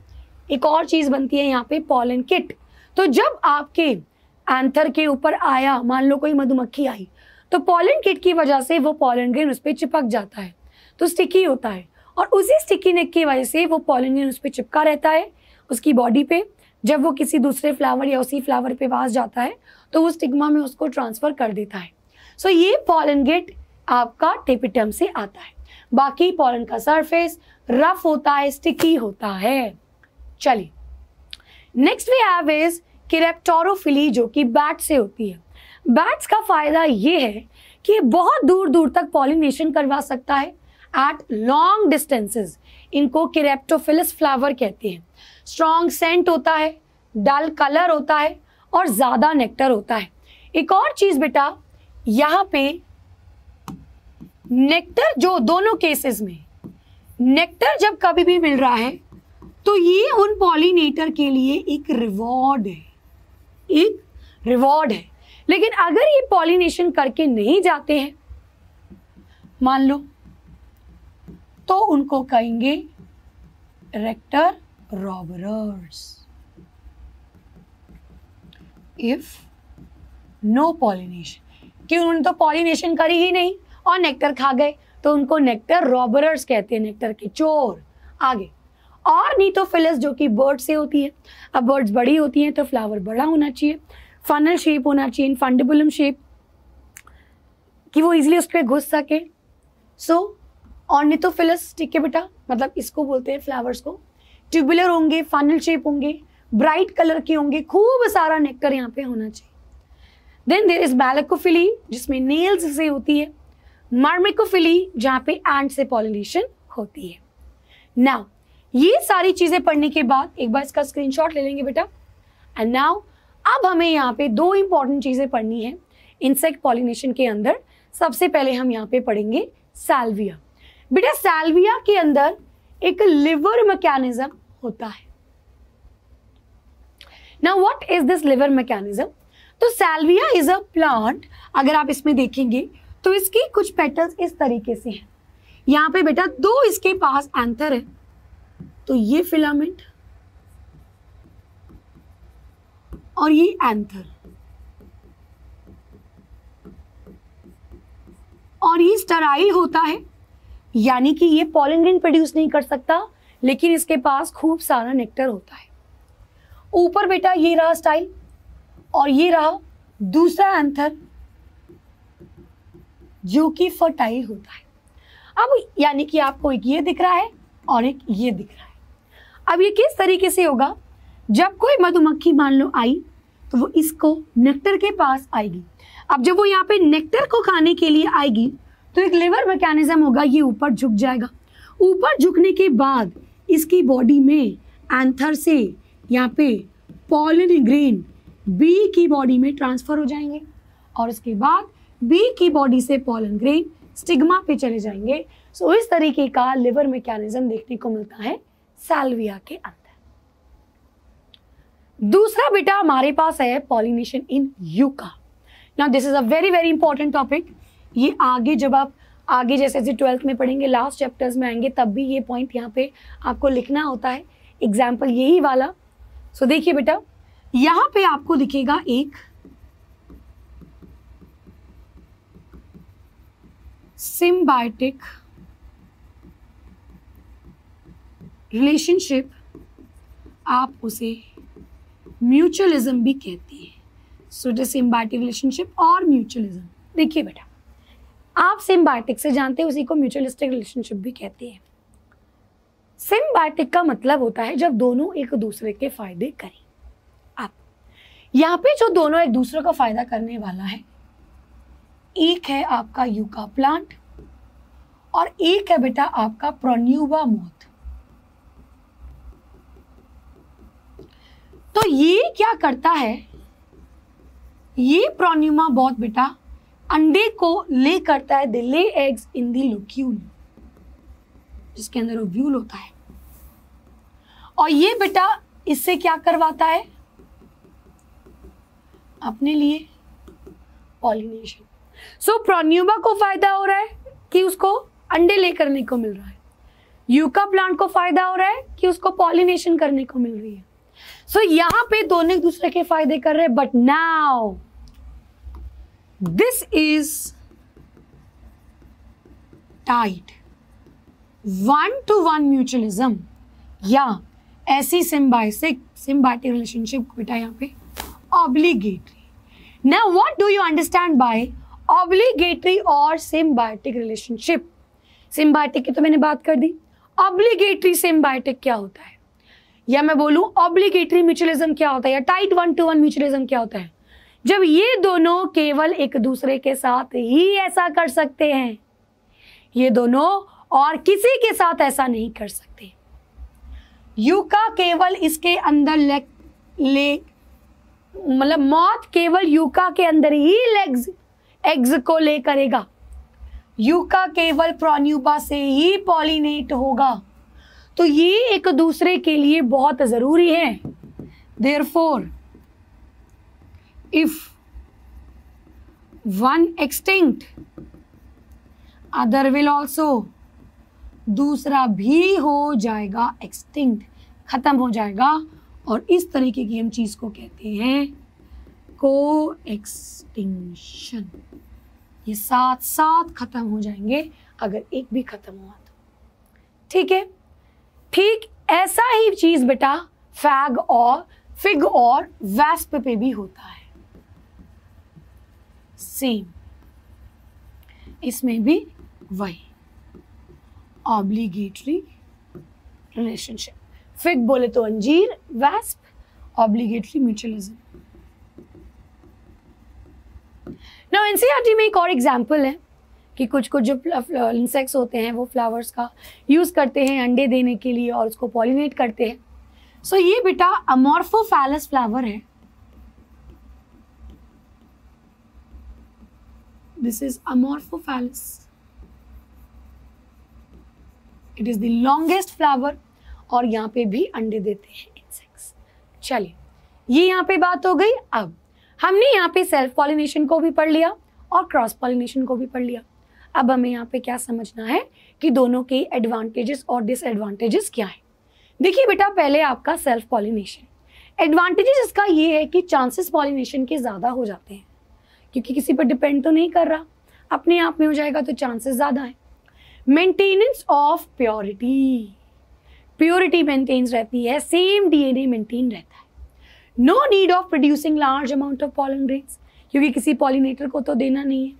एक और चीज बनती है यहाँ पे, पॉलन किट। तो जब आपके एंथर के ऊपर आया, मान लो कोई मधुमक्खी आई, तो पॉलन किट की वजह से वो पॉलन ग्रेन उस पर चिपक जाता है, तो स्टिकी होता है, और उसी स्टिकी नेक की वजह से वो पॉलन ग्रेन उस पर चिपका रहता है उसकी बॉडी पे। जब वो किसी दूसरे फ्लावर या उसी फ्लावर पे पास जाता है तो वो स्टिग्मा में उसको ट्रांसफर कर देता है। सो ये पॉलन गेट आपका टेपिटम से आता है। बाकी पॉलन का सरफेस रफ होता है, स्टिकी होता है। चलिए नेक्स्ट वी हैव इज कैरेप्टोरोफिली, जो कि बैट से होती है। बैट्स का फायदा ये है कि बहुत दूर दूर तक पॉलिनेशन करवा सकता है एट लॉन्ग डिस्टेंसेस। इनको कैरेप्टोफिलस फ्लावर कहते हैं। स्ट्रॉन्ग सेंट होता है, डल कलर होता है, और ज़्यादा नेक्टर होता है। एक और चीज बेटा, यहां पे नेक्टर, जो दोनों केसेस में नेक्टर जब कभी भी मिल रहा है तो ये उन पॉलिनेटर के लिए एक रिवॉर्ड है, एक रिवॉर्ड है। लेकिन अगर ये पॉलिनेशन करके नहीं जाते हैं मान लो, तो उनको कहेंगे nectar robbers. If no pollination, कि उन्होंने तो पॉलिनेशन करी ही नहीं और नेक्टर खा गए, तो उनको नेक्टर रॉबरर्स कहते हैं, नेक्टर के चोर। आगे, और नीथोफिलस जो कि बर्ड से होती है। अब बर्ड्स बड़ी होती हैं तो फ्लावर बड़ा होना चाहिए, फनल शेप होना चाहिए, फंडिबुलम शेप, कि वो इजीली उस पर घुस सके। सो ऑर्निथोफिलस, ठीक है बेटा, मतलब इसको बोलते हैं फ्लावर्स को। ट्यूबुलर होंगे, फनल शेप होंगे, ब्राइट कलर के होंगे, खूब सारा नेक्टर यहाँ पे होना चाहिए। देन देयर इज मैलेकोफिली, जिसमें नेल्स से होती है। मर्मेकोफिली, जहाँ पे एंट से पॉलिनेशन होती है। नाउ ये सारी चीजें पढ़ने के बाद एक बार इसका स्क्रीनशॉट ले लेंगे बेटा। एंड नाउ अब हमें यहाँ पे दो इंपॉर्टेंट चीजें पढ़नी है इंसेक्ट पॉलिनेशन के अंदर। सबसे पहले हम यहाँ पे पढ़ेंगे सैल्विया। बेटा सैल्विया के अंदर एक लिवर मैकेनिज्म होता है। Now what is this liver mechanism? तो सैल्विया इज अ प्लांट। अगर आप इसमें देखेंगे तो इसकी कुछ पेटल्स इस तरीके से हैं। यहाँ पे बेटा दो इसके पास एंथर है, तो ये फिलामेंट और ये एंथर, और ये स्टेराइल होता है, यानी कि ये पॉलन ग्रेन प्रोड्यूस नहीं कर सकता, लेकिन इसके पास खूब सारा नेक्टर होता है। ऊपर बेटा ये रहा स्टाइल, और ये रहा दूसरा एंथर जो कि फर्टाइल होता है। अब यानी कि आपको एक ये दिख रहा है और एक ये दिख रहा है। अब ये किस तरीके से होगा? जब कोई मधुमक्खी मान लो आई तो वो इसको नेक्टर के पास आएगी। अब जब वो यहाँ पे नेक्टर को खाने के लिए आएगी तो एक लिवर मैकेनिज्म होगा, ये ऊपर झुक जाएगा। ऊपर झुकने के बाद इसकी बॉडी में एंथर से यहाँ पे पॉलन ग्रेन बी की बॉडी में ट्रांसफर हो जाएंगे, और उसके बाद बी की बॉडी से पॉलन ग्रेन स्टिग्मा पे चले जाएंगे। सो इस तरीके का लिवर मैकेनिज्म देखने को मिलता है सैल्विया के अंदर। दूसरा बेटा हमारे पास है pollination in yucca. Now this is a very very important topic. ये आगे जब आप आगे जैसे 12th में पढ़ेंगे, लास्ट चैप्टर्स में आएंगे, तब भी ये पॉइंट यहाँ पे आपको लिखना होता है। एग्जाम्पल यही वाला। सो देखिए बेटा, यहाँ पे आपको दिखेगा एक सिम्बायोटिक रिलेशनशिप, आप उसे म्यूचुअलिज्म भी कहते हैं। सो द सिम्बायोटिक रिलेशनशिप और म्यूचुअलिज्म। देखिए बेटा, आप सिम्बायोटिक से जानते हैं, उसी को म्यूचुअलिस्टिक रिलेशनशिप भी कहते हैं। सिम्बायोटिक का मतलब होता है जब दोनों एक दूसरे के फायदे करें। आप यहाँ पे जो दोनों एक दूसरे का फायदा करने वाला है, एक है आपका यूका प्लांट और एक है बेटा आपका प्रोन्यूबा मोथ। तो ये क्या करता है, ये प्रोन्यूबा मोथ बेटा अंडे को ले करता है, दे lay eggs in the locule, जिसके अंदर ओव्यूल होता है, और ये बेटा इससे क्या करवाता है अपने लिए पॉलिनेशन। सो प्रोन्यूबा को फायदा हो रहा है कि उसको अंडे ले करने को मिल रहा है, यूका प्लांट को फायदा हो रहा है कि उसको पॉलिनेशन करने को मिल रही है। सो यहाँ पे दोनों एक दूसरे के फायदे कर रहे हैं। But now this is tight 1-to-1 mutualism या ऐसी सिम्बायोटिक रिलेशनशिप बेटा यहाँ पे obligatory. Now what do you understand bye obligatory और सिम्बायोटिक रिलेशनशिप? सिम्बायोटिक की तो मैंने बात कर दी। ऑब्लिगेटरी सिम्बायोटिक क्या होता है, या मैं बोलूं ऑब्लिगेटरी म्यूचुअलिज्म क्या होता है, या टाइट 1-to-1 म्यूचुअलिज्म क्या होता है? जब ये दोनों केवल एक दूसरे के साथ ही ऐसा कर सकते हैं, ये दोनों और किसी के साथ ऐसा नहीं कर सकते। यूका केवल इसके अंदर मतलब मॉथ केवल यूका के अंदर ही एग्स को ले करेगा, यूका केवल प्रोन्यूपा से ही पॉलिनेट होगा। तो ये एक दूसरे के लिए बहुत जरूरी है। Therefore if one extinct other will also, दूसरा भी हो जाएगा एक्सटिंक्ट, खत्म हो जाएगा। और इस तरीके की हम चीज को कहते हैं को एक्सटिंक्शन। ये साथ साथ खत्म हो जाएंगे अगर एक भी खत्म हुआ तो। ठीक है, ठीक ऐसा ही चीज बेटा फिग और वैस्प पे भी होता है, सेम इसमें भी वही ऑब्लिगेटरी रिलेशनशिप। फिग बोले तो अंजीर, wasp obligatory mutualism. Now NCERT में एक और एग्जाम्पल है कि कुछ जो इंसेक्ट्स होते हैं वो फ्लावर्स का यूज करते हैं अंडे देने के लिए और उसको पॉलिनेट करते हैं। सो ये बेटा अमॉर्फोफैलस फ्लावर है। This is amorphophallus, it is the longest flower और यहाँ पे भी अंडे देते हैं इंसेक्ट्स। चलिए, ये यहाँ पे बात हो गई। अब हमने यहाँ पे सेल्फ पॉलिनेशन को भी पढ़ लिया और क्रॉस पॉलिनेशन को भी पढ़ लिया। अब हमें यहाँ पे क्या समझना है कि दोनों के एडवांटेजेस और डिसएडवांटेजेस क्या है। देखिए बेटा, पहले आपका सेल्फ पॉलिनेशन, एडवांटेजेस इसका ये है कि चांसेस पॉलिनेशन के ज़्यादा हो जाते हैं क्योंकि किसी पर डिपेंड तो नहीं कर रहा, अपने आप में हो जाएगा तो चांसेस ज़्यादा है। Maintenance of purity, purity maintenance रहती है, सेम डीएनए मेंटेन रहता है। No need of producing large amount of pollen grains, क्योंकि किसी पॉलिनेटर को तो देना नहीं है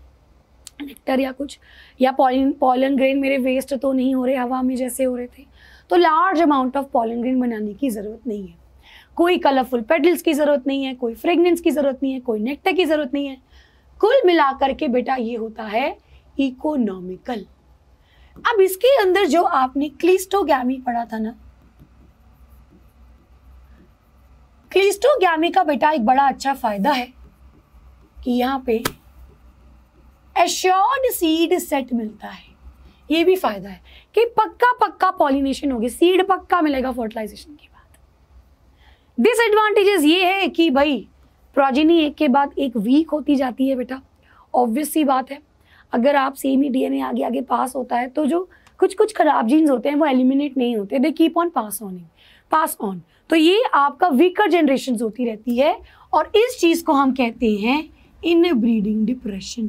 नेक्टर या कुछ, या पॉलन ग्रेन मेरे वेस्ट तो नहीं हो रहे हवा में जैसे हो रहे थे, तो large amount of pollen grain बनाने की ज़रूरत नहीं है। कोई कलरफुल पेटल्स की ज़रूरत नहीं है, कोई फ्रेगनेंस की ज़रूरत नहीं है, कोई नेक्टर की ज़रूरत नहीं है। कुल मिलाकर के बेटा ये होता है इकोनॉमिकल। अब इसके अंदर जो आपने क्लिस्टोगैमी पढ़ा था ना, क्लिस्टोगैमी का बेटा एक बड़ा अच्छा फायदा है कि यहाँ पे एश्योर्ड सीड सेट मिलता है। ये भी फायदा है कि पक्का पॉलिनेशन होगी, सीड पक्का मिलेगा फर्टिलाइजेशन के बाद। डिसएडवांटेजेस ये है कि भाई प्रोजेनी एक के बाद एक वीक होती जाती है बेटा, ऑब्वियस सी बात है। अगर आप सेम ही डीएनए आगे आगे पास होता है तो जो कुछ खराब जीन्स होते हैं वो एलिमिनेट नहीं होते, they keep on pass on. तो ये आपका वीकर जनरेशन होती रहती है और इस चीज को हम कहते हैं इन ब्रीडिंग डिप्रेशन।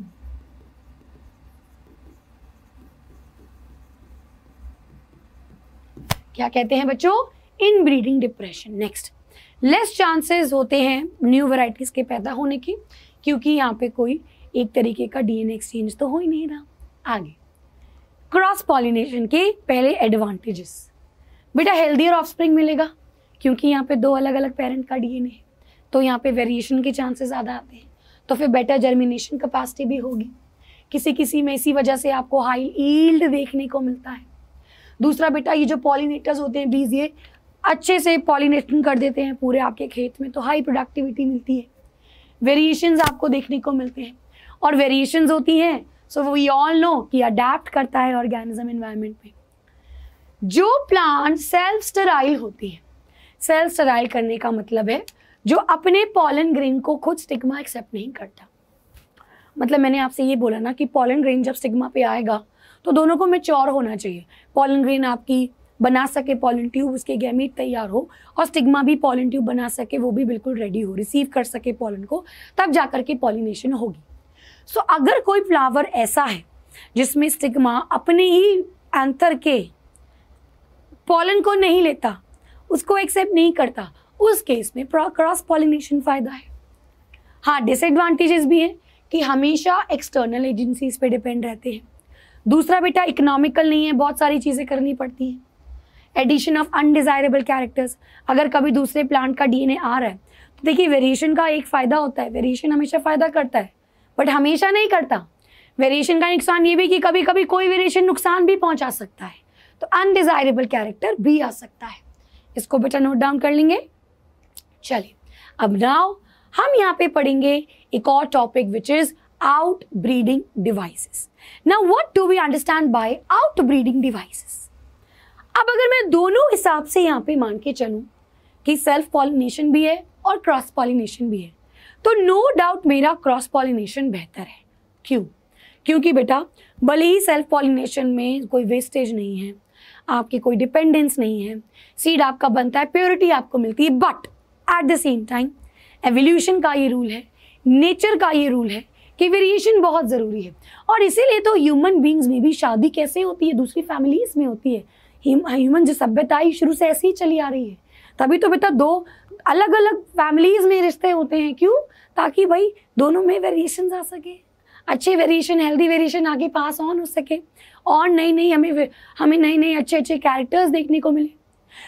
क्या कहते हैं बच्चों? इन breeding depression. Next, less chances होते हैं न्यू वैरायटीज के पैदा होने की क्योंकि यहाँ पे कोई एक तरीके का डीएनए एक्सचेंज तो हो ही नहीं रहा। आगे, क्रॉस पॉलिनेशन के पहले एडवांटेजेस, बेटा हेल्दियर ऑफस्प्रिंग मिलेगा क्योंकि यहाँ पे दो अलग अलग पेरेंट का डीएनए है, तो यहाँ पे वेरिएशन के चांसेस ज़्यादा आते हैं, तो फिर बेटर जर्मिनेशन कैपेसिटी भी होगी। किसी में इसी वजह से आपको हाई यील्ड देखने को मिलता है। दूसरा बेटा, ये जो पॉलिनेटर्स होते हैं बीज, ये अच्छे से पॉलिनेशन कर देते हैं पूरे आपके खेत में, तो हाई प्रोडक्टिविटी मिलती है। वेरिएशंस आपको देखने को मिलते हैं और वेरिएशंस होती हैं सो वी ऑल नो कि अडेप्ट करता है ऑर्गेनिज्म एनवायरनमेंट में। जो प्लांट सेल्फ स्टेराइल होती है, सेल्फ स्टेराइल करने का मतलब है जो अपने पॉलन ग्रेन को खुद स्टिग्मा एक्सेप्ट नहीं करता। मतलब मैंने आपसे ये बोला ना कि पॉलन ग्रेन जब स्टिग्मा पे आएगा तो दोनों को मैच्योर होना चाहिए। पॉलन ग्रेन आपकी बना सके पॉलन ट्यूब, उसके गैमीट तैयार हो, और स्टिग्मा भी पॉलन ट्यूब बना सके, वो भी बिल्कुल रेडी हो, रिसीव कर सके पॉलन को, तब जाकर के पॉलिनेशन होगी। सो अगर कोई फ्लावर ऐसा है जिसमें स्टिग्मा अपने ही एंथर के पॉलन को नहीं लेता, उसको एक्सेप्ट नहीं करता, उस केस में क्रॉस पॉलिनेशन फायदा है। हाँ, डिसएडवांटेजेस भी हैं कि हमेशा एक्सटर्नल एजेंसीज पे डिपेंड रहते हैं। दूसरा बेटा, इकोनॉमिकल नहीं है, बहुत सारी चीज़ें करनी पड़ती हैं। एडिशन ऑफ अनडिजायरेबल कैरेक्टर्स, अगर कभी दूसरे प्लांट का डीएनए आ रहा है तो देखिए वेरिएशन का एक फ़ायदा होता है, वेरिएशन हमेशा फ़ायदा करता है बट हमेशा नहीं करता। वेरिएशन का नुकसान ये भी कि कभी कभी कोई वेरिएशन नुकसान भी पहुंचा सकता है, तो अनडिजायरेबल कैरेक्टर भी आ सकता है। इसको बेटा नोट डाउन कर लेंगे। चलिए, अब नाउ हम यहाँ पे पढ़ेंगे एक और topic which is outbreeding devices. Now what do we understand by outbreeding devices? अब अगर मैं दोनों हिसाब से यहाँ पे मान के चलूं कि सेल्फ पॉलिनेशन भी है और क्रॉस पॉलिनेशन भी है, तो नो डाउट मेरा क्रॉस पॉलिनेशन बेहतर है। क्यों? क्योंकि बेटा भले ही सेल्फ पॉलिनेशन में कोई वेस्टेज नहीं है, आपकी कोई डिपेंडेंस नहीं है, सीड आपका बनता है, प्योरिटी आपको मिलती है, but at the same time evolution का ये रूल है, नेचर का ये रूल है कि वेरिएशन बहुत ज़रूरी है। और इसीलिए तो ह्यूमन बींग्स में भी शादी कैसे होती है? दूसरी फैमिलीज में होती है। ह्यूमन जो सभ्यता ही शुरू से ऐसी ही चली आ रही है, तभी तो बेटा दो अलग अलग फैमिलीज में रिश्ते होते हैं। क्यों? ताकि भाई दोनों में वेरिएशन आ सके, अच्छे वेरिएशन, हेल्दी वेरिएशन आगे पास ऑन हो सके, और नई हमें नए अच्छे कैरेक्टर्स देखने को मिले।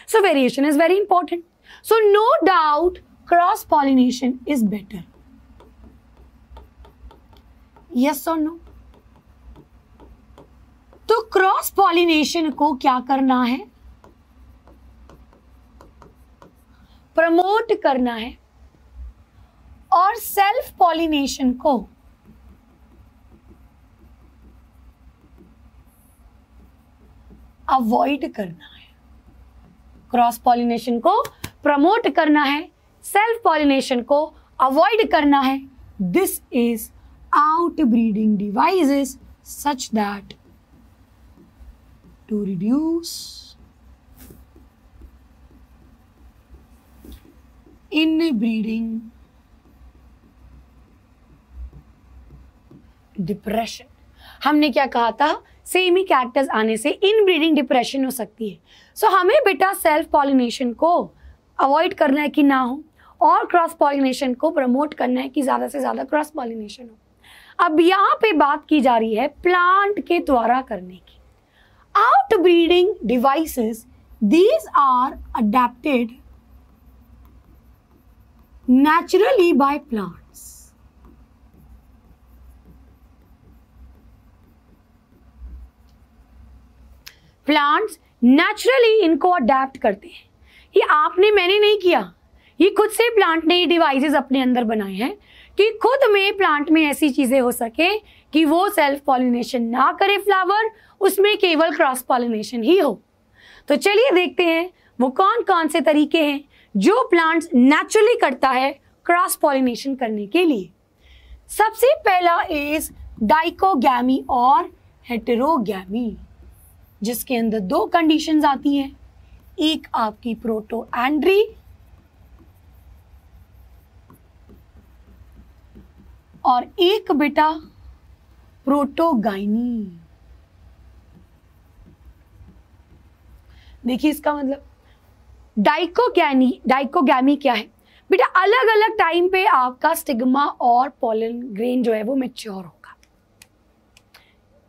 So variation is very important. So no doubt cross pollination is better. Yes और नो? तो क्रॉस पॉलिनेशन को क्या करना है? प्रमोट करना है, और सेल्फ पॉलिनेशन को अवॉइड करना है। क्रॉस पॉलिनेशन को प्रमोट करना है, सेल्फ पॉलिनेशन को अवॉइड करना है। This is outbreeding devices such that to reduce inbreeding depression. हमने क्या कहा था? सेम ही कैरेक्टर्स आने से इनब्रीडिंग डिप्रेशन हो सकती है। सो हमें बेटा सेल्फ पॉलिनेशन को अवॉइड करना है कि ना हो, और क्रॉस पॉलिनेशन को प्रमोट करना है कि ज़्यादा से ज़्यादा क्रॉस पॉलिनेशन हो। अब यहाँ पे बात की जा रही है प्लांट के द्वारा करने की। Outbreeding devices, these are adapted naturally by plants. Plants naturally इनको अडेप्ट करते हैं। ये आपने मैंने नहीं किया, ये खुद से प्लांट ने ये डिवाइसेस अपने अंदर बनाए हैं कि खुद में प्लांट में ऐसी चीजें हो सके कि वो सेल्फ पॉलिनेशन ना करे फ्लावर, उसमें केवल क्रॉस पॉलिनेशन ही हो। तो चलिए देखते हैं वो कौन कौन से तरीके हैं जो प्लांट्स नेचुरली करता है क्रॉस पॉलिनेशन करने के लिए। सबसे पहला इज डाइकोगैमी और हेटेरोगैमी, जिसके अंदर दो कंडीशंस आती हैं। एक आपकी प्रोटोएंड्री और एक बेटा प्रोटोगाइनी। देखिए इसका मतलब डाइकोगैमी क्या है बेटा? अलग अलग टाइम पे आपका स्टिग्मा और पॉलन ग्रेन जो है वो मैच्योर होगा।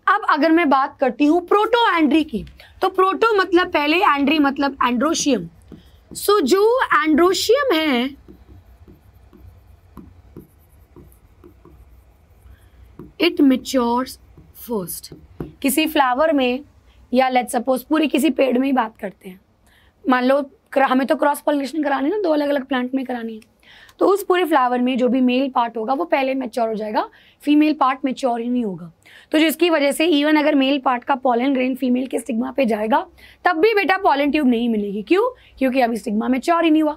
अब अगर मैं बात करती हूं प्रोटोएंड्री की, तो प्रोटो मतलब पहले, एंड्री मतलब एंड्रोशियम। सो जो एंड्रोशियम है इट मैच्योर्स फर्स्ट। किसी फ्लावर में, या लेट्स सपोज पूरी किसी पेड़ में ही बात करते हैं, मान लो हमें तो क्रॉस पॉलिनेशन करानी है ना, दो अलग अलग प्लांट में करानी है, तो उस पूरे फ्लावर में जो भी मेल पार्ट होगा वो पहले मैच्योर हो जाएगा, फीमेल पार्ट मैच्योर ही नहीं होगा। तो जिसकी वजह से इवन अगर मेल पार्ट का पॉलन ग्रेन फीमेल के स्टिग्मा पे जाएगा तब भी बेटा पॉलन ट्यूब नहीं मिलेगी। क्यों? क्योंकि अभी स्टिग्मा मैच्योर ही नहीं हुआ।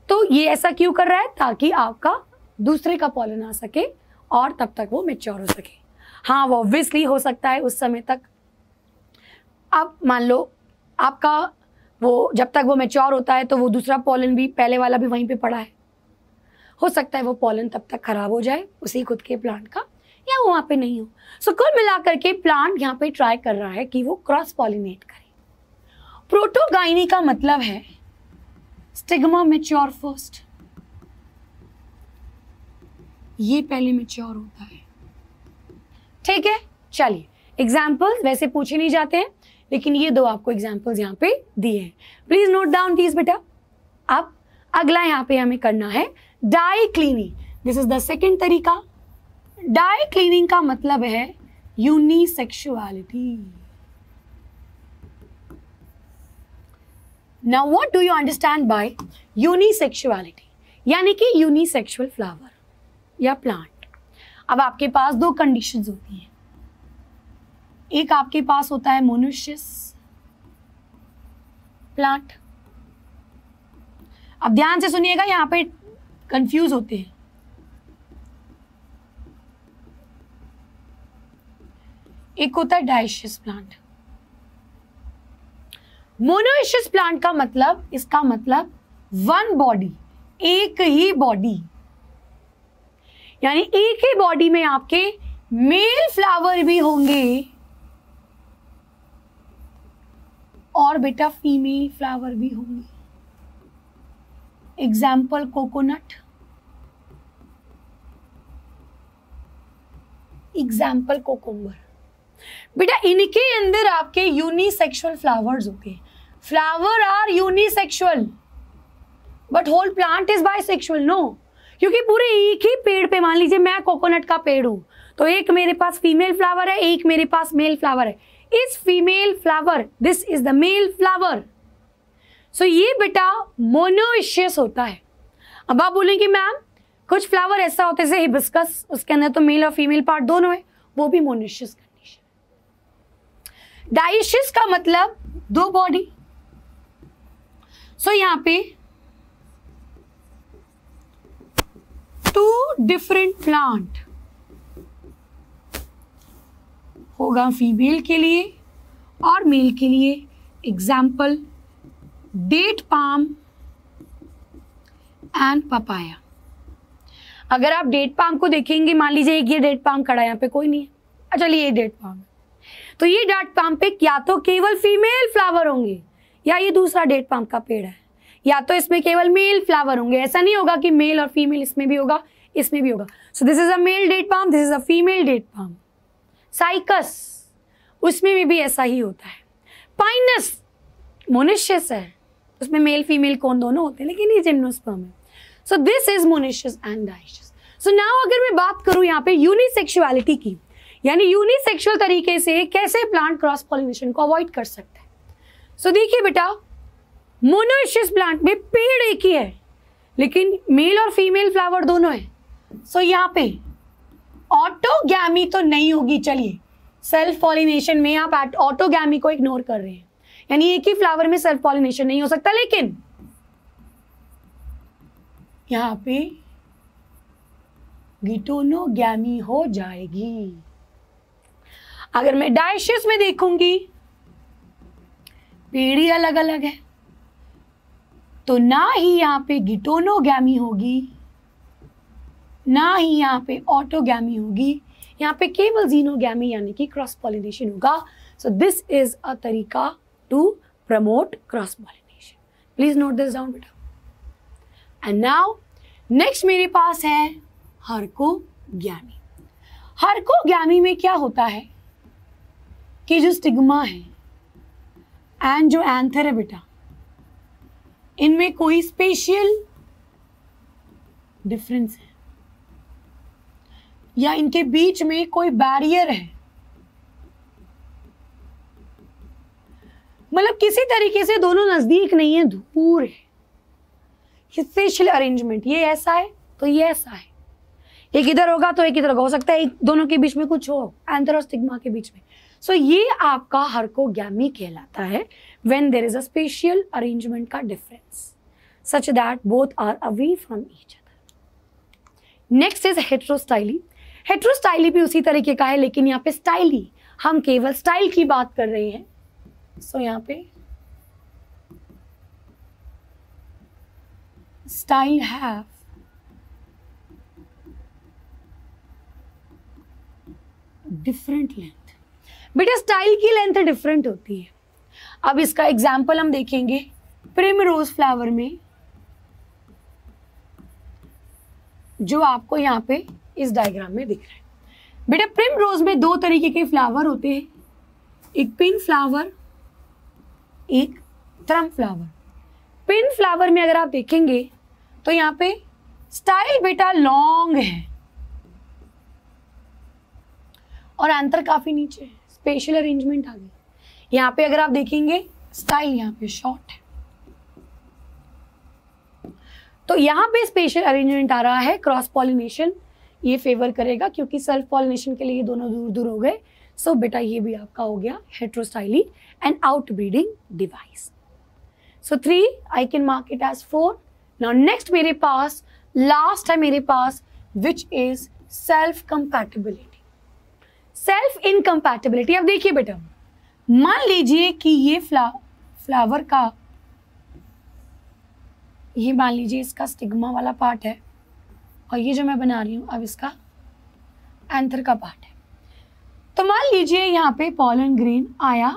तो ये ऐसा क्यों कर रहा है? ताकि आपका दूसरे का पॉलन आ सके और तब तक वो मैच्योर हो सके। हाँ, वो ऑब्वियसली हो सकता है उस समय तक, अब मान लो आपका वो जब तक वो मैच्योर होता है तो वो दूसरा पॉलन भी, पहले वाला भी वहीं पे पड़ा है, हो सकता है वो पॉलन तब तक खराब हो जाए उसी खुद के प्लांट का, या वो वहाँ पे नहीं हो। सो कुल मिलाकर के प्लांट यहाँ पे ट्राई कर रहा है कि वो क्रॉस पॉलिनेट करे। प्रोटोगाइनी का मतलब है स्टिग्मा मैच्योर फर्स्ट, ये पहले मैच्योर होता है। ठीक है, चलिए एग्जाम्पल्स वैसे पूछे नहीं जाते हैं, लेकिन ये दो आपको एग्जाम्पल्स यहाँ पे दिए हैं, प्लीज नोट डाउन प्लीज बेटा। अब अगला यहाँ पे हमें करना है dicliny. This is the second तरीका। डाई क्लीनिंग का मतलब है unisexuality. Now what do you understand by unisexuality? यानी कि यूनिसेक्सुअल फ्लावर या प्लांट। अब आपके पास दो कंडीशंस होती हैं, एक आपके पास होता है मोनोशियस प्लांट। अब ध्यान से सुनिएगा, यहां पे कंफ्यूज होते हैं। एक होता है डायशियस प्लांट। मोनोशियस प्लांट का मतलब, इसका मतलब वन बॉडी, एक ही बॉडी, यानी एक ही बॉडी में आपके मेल फ्लावर भी होंगे और बेटा फीमेल फ्लावर भी होंगे। Example coconut, example cucumber. बेटा इनके अंदर आपके यूनिसेक्सुअल फ्लावर्स होते हैं। Flower are unisexual but whole plant is bisexual. No, क्योंकि पूरे एक ही पेड़ पे, मान लीजिए मैं कोकोनट का पेड़ हूं, तो एक मेरे पास फीमेल फ्लावर है, एक मेरे पास मेल फ्लावर है। इस female flower, this is the male flower. सो ये बेटा मोनोइशियस होता है। अब आप बोलेंगे मैम कुछ फ्लावर ऐसा होता है जैसे हिबिस्कस, उसके अंदर तो मेल और फीमेल पार्ट दोनों है, वो भी मोनोइशियस कंडीशन। डायशियस का मतलब दो बॉडी। सो यहां पे टू डिफरेंट प्लांट होगा फीमेल के लिए और मेल के लिए। Example date palm and papaya. अगर आप डेट पाम को देखेंगे, मान लीजिए एक ये डेट पाम खड़ा है, यहाँ पे कोई नहीं है, अच्छा चलिए ये डेट पाम है, तो ये डेट पाम पे या तो केवल फीमेल फ्लावर होंगे या ये दूसरा डेट पाम का पेड़ है, या तो इसमें केवल मेल फ्लावर होंगे। ऐसा नहीं होगा कि मेल और फीमेल इसमें भी होगा, इसमें भी होगा। So this is a male date palm, this is a female date palm. Cycas, उसमें भी ऐसा ही होता है। पाइनस मोनोशियस है, उसमें मेल फीमेल कौन दोनों होते हैं, लेकिन ये जिम्नोस्पर्म है। सो this is monoecious and dioecious. So now अगर मैं बात करूं यहाँ पे यूनिसेक्सुअलिटी की, यानी यूनिसेक्सुअल तरीके से कैसे प्लांट क्रॉस पॉलिनेशन को अवॉइड कर सकते हैं। सो देखिए बेटा, मोनोशियस प्लांट में पेड़ एक ही है लेकिन मेल और फीमेल फ्लावर दोनों है। सो यहाँ पे ऑटोगैमी तो नहीं होगी। चलिए सेल्फ पॉलिनेशन में आप ऑटोगैमी को इग्नोर कर रहे हैं, यानी एक ही फ्लावर में सेल्फ पॉलिनेशन नहीं हो सकता, लेकिन यहां पे गिटोनोगैमी हो जाएगी। अगर मैं डायशियस में देखूंगी, पेड़ ही अलग अलग है, तो ना ही यहां पे गिटोनोगैमी होगी, ना ही यहां पे ऑटोगैमी होगी, यहाँ पे केवल जीनोगैमी यानी कि क्रॉस पॉलिनेशन होगा। सो दिस इज अ तरीका to promote cross pollination. Please note this down बेटा। एंड नाउ नेक्स्ट मेरे पास है हर्कोगैमी। हर्कोगैमी में क्या होता है कि जो स्टिग्मा है एंड जो एंथर है बेटा, इनमें कोई स्पेशियल डिफरेंस है या इनके बीच में कोई बैरियर है, मतलब किसी तरीके से दोनों नजदीक नहीं है, दूर है। स्पेशल अरेंजमेंट, ये ऐसा है तो ये ऐसा है, एक इधर होगा तो एक इधर होगा, हो सकता है दोनों के बीच में कुछ हो, एंथर और स्टिग्मा के बीच में। सो ये आपका हर्कोगैमी कहलाता है when there is a special arrangement का difference such that both are away from each other. Next is heterostyly. Heterostyly भी उसी तरीके का है, लेकिन यहाँ पे स्टाइली, हम केवल स्टाइल की बात कर रहे हैं। सो यहाँ पे स्टाइल हैव डिफरेंट लेंथ। बेटा स्टाइल की लेंथ डिफरेंट होती है। अब इसका एग्जाम्पल हम देखेंगे प्रिमरोज फ्लावर में, जो आपको यहाँ पे इस डायग्राम में दिख रहा है। बेटा प्रिमरोज में दो तरीके के फ्लावर होते हैं, एक पिन फ्लावर, एक थ्रम फ्लावर। पिन फ्लावर में अगर आप देखेंगे तो यहाँ पे स्टाइल बेटा लॉन्ग है और एंथर काफी नीचे है, स्पेशल अरेंजमेंट आ गई। यहाँ पे अगर आप देखेंगे स्टाइल यहाँ पे शॉर्ट है। तो यहाँ पे स्पेशल अरेंजमेंट आ रहा है क्रॉस पॉलिनेशन, ये फेवर करेगा क्योंकि सेल्फ पॉलिनेशन के लिए ये दोनों दूर दूर हो गए। सो बेटा ये भी आपका हो गया heterostyly and outbreeding device. So 3 I can mark it as 4। Now next मेरे पास लास्ट है मेरे पास which is self compatibility. Self incompatibility, अब देखिए बेटा, मान लीजिए कि ये फ्लावर का, ये मान लीजिए इसका स्टिग्मा वाला पार्ट है और ये जो मैं बना रही हूं अब इसका एंथर का पार्ट है। तो मान लीजिए यहाँ पे पॉलन ग्रेन आया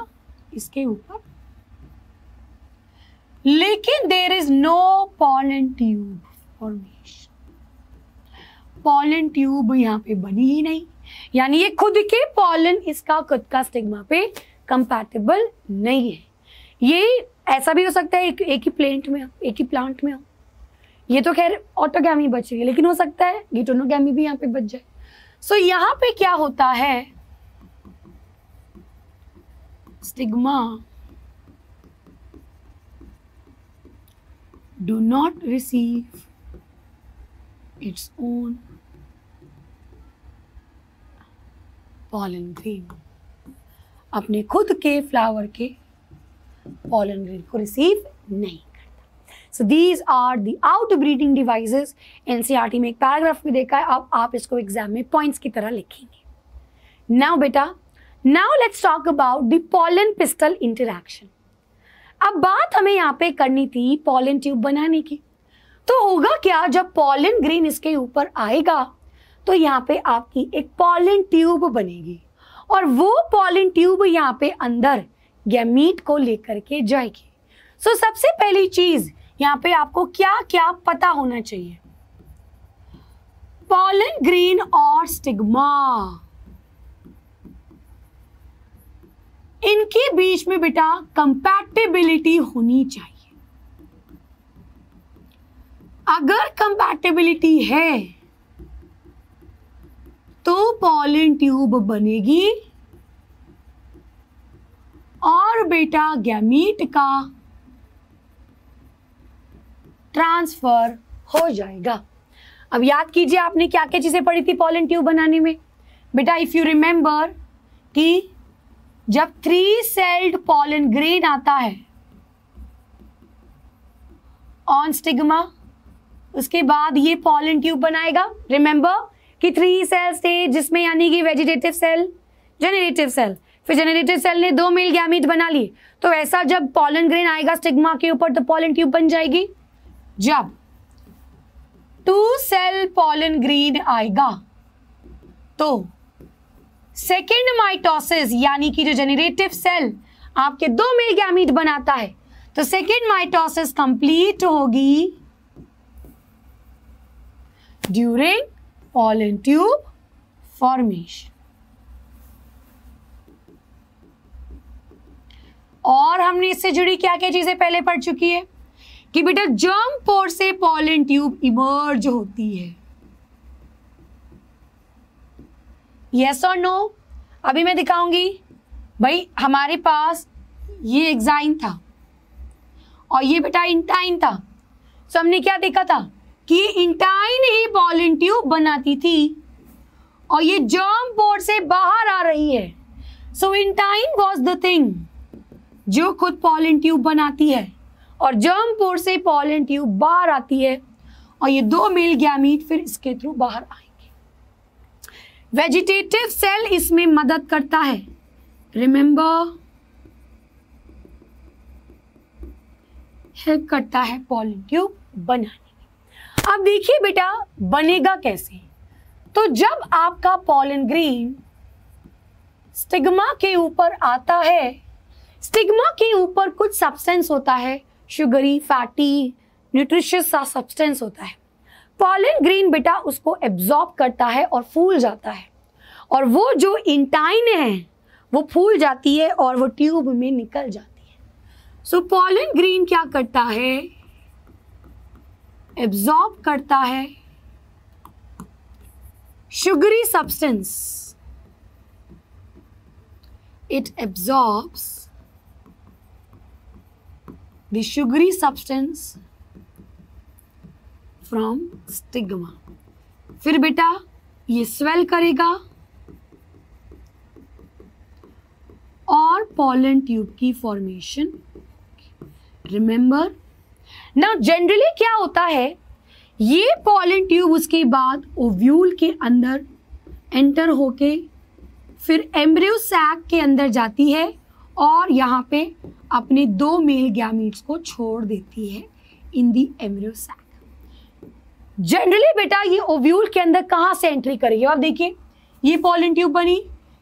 इसके ऊपर, लेकिन there is no pollen tube formation, pollen tube यहाँ पे बनी ही नहीं, यानी ये खुद के पॉलन इसका खुद का स्टिग्मा पे कंपैटिबल नहीं है। ये ऐसा भी हो सकता है एक ही प्लांट में हो, एक ही प्लांट में हो, ये तो खैर ऑटोगैमी बचेगी, लेकिन हो सकता है गिटोनोगैमी भी यहाँ पे बच जाए। सो यहाँ पे क्या होता है, stigma do not receive its own pollen grain, अपने खुद के फ्लावर के pollen grain को रिसीव नहीं करता। So these are the outbreeding devices। NCERT में एक पैराग्राफ में देखा है, अब आप इसको एग्जाम में पॉइंट्स की तरह लिखेंगे। Now बेटा, now let's talk about the pollen pistil interaction। अब बात हमें यहाँ पे करनी थी पॉलन ट्यूब बनाने की। तो होगा क्या, जब पॉलन ग्रेन इसके ऊपर आएगा तो यहाँ पे आपकी एक पॉलन ट्यूब बनेगी और वो पॉलन ट्यूब यहाँ पे अंदर गैमीट को लेकर के जाएगी। सो सबसे पहली चीज यहाँ पे आपको क्या क्या पता होना चाहिए, पॉलन ग्रेन और स्टिग्मा, इनके बीच में बेटा कंपैटिबिलिटी होनी चाहिए। अगर कंपैटिबिलिटी है तो पॉलन ट्यूब बनेगी और बेटा गैमीट का ट्रांसफर हो जाएगा। अब याद कीजिए आपने क्या क्या चीजें पढ़ी थी पॉलन ट्यूब बनाने में बेटा। इफ यू रिमेंबर कि जब 3 सेल्ड पॉलन ग्रेन आता है ऑन स्टिग्मा, उसके बाद ये पॉलन ट्यूब बनाएगा। रिमेंबर कि 3 सेल्स थे जिसमें यानी कि वेजिटेटिव सेल, जेनरेटिव सेल, फिर जेनरेटिव सेल ने 2 मेल गैमीट बना लिए। तो ऐसा जब पॉलन ग्रेन आएगा स्टिग्मा के ऊपर तो पॉलन ट्यूब बन जाएगी। जब 2 सेल पॉलन ग्रेन आएगा तो सेकेंड माइटोसिस यानी कि जो जेनरेटिव सेल आपके 2 मेल गैमीट बनाता है, तो सेकेंड माइटोसिस कंप्लीट होगी ड्यूरिंग पॉलन ट्यूब फॉर्मेशन। और हमने इससे जुड़ी क्या क्या चीजें पहले पढ़ चुकी है कि बेटा जर्म पोर से पॉलन ट्यूब इमर्ज होती है। यस और नो? अभी मैं दिखाऊंगी भाई, हमारे पास ये एक्साइन था और ये बेटा इंटाइन था। सो हमने क्या देखा था कि ये इंटाइन ही पॉलन ट्यूब बनाती थी और ये जर्म पोर से बाहर आ रही है। सो इंटाइन वाज द थिंग जो खुद पॉलन ट्यूब बनाती है और जर्म पोर से पॉलन ट्यूब बाहर आती है और ये 2 मेल गैमीट फिर इसके थ्रू बाहर आएंगे। वेजिटेटिव सेल इसमें मदद करता है, रिमेंबर, हेल्प करता है पॉलन ट्यूब बनाने में। अब देखिए बेटा बनेगा कैसे। तो जब आपका पॉलन ग्रेन स्टिग्मा के ऊपर आता है, स्टिग्मा के ऊपर कुछ सब्सटेंस होता है, शुगरी, फैटी, न्यूट्रिशियस सा सब्सटेंस होता है। पॉलन ग्रेन बेटा उसको एब्जॉर्ब करता है और फूल जाता है और वो जो इंटाइन है वो फूल जाती है और वो ट्यूब में निकल जाती है। सो पॉलन ग्रेन क्या करता है, एब्जॉर्ब करता है sugary substance, it absorbs the sugary substance from stigma. फिर बेटा ये स्वेल करेगा और पॉलन ट्यूब की फॉर्मेशन। रिमेंबर नाउ जनरली क्या होता है, ये पॉलन ट्यूब उसके बाद ओव्यूल के अंदर एंटर होके फिर एम्ब्रियो सैक के अंदर जाती है और यहाँ पे अपने 2 मेल गैमीट्स को छोड़ देती है इन दी एम्ब्रियो सैक। जनरली बेटा ये ओव्यूल के अंदर कहाँ से एंट्री करेगी, आप देखिए ये पॉलन ट्यूब बनी,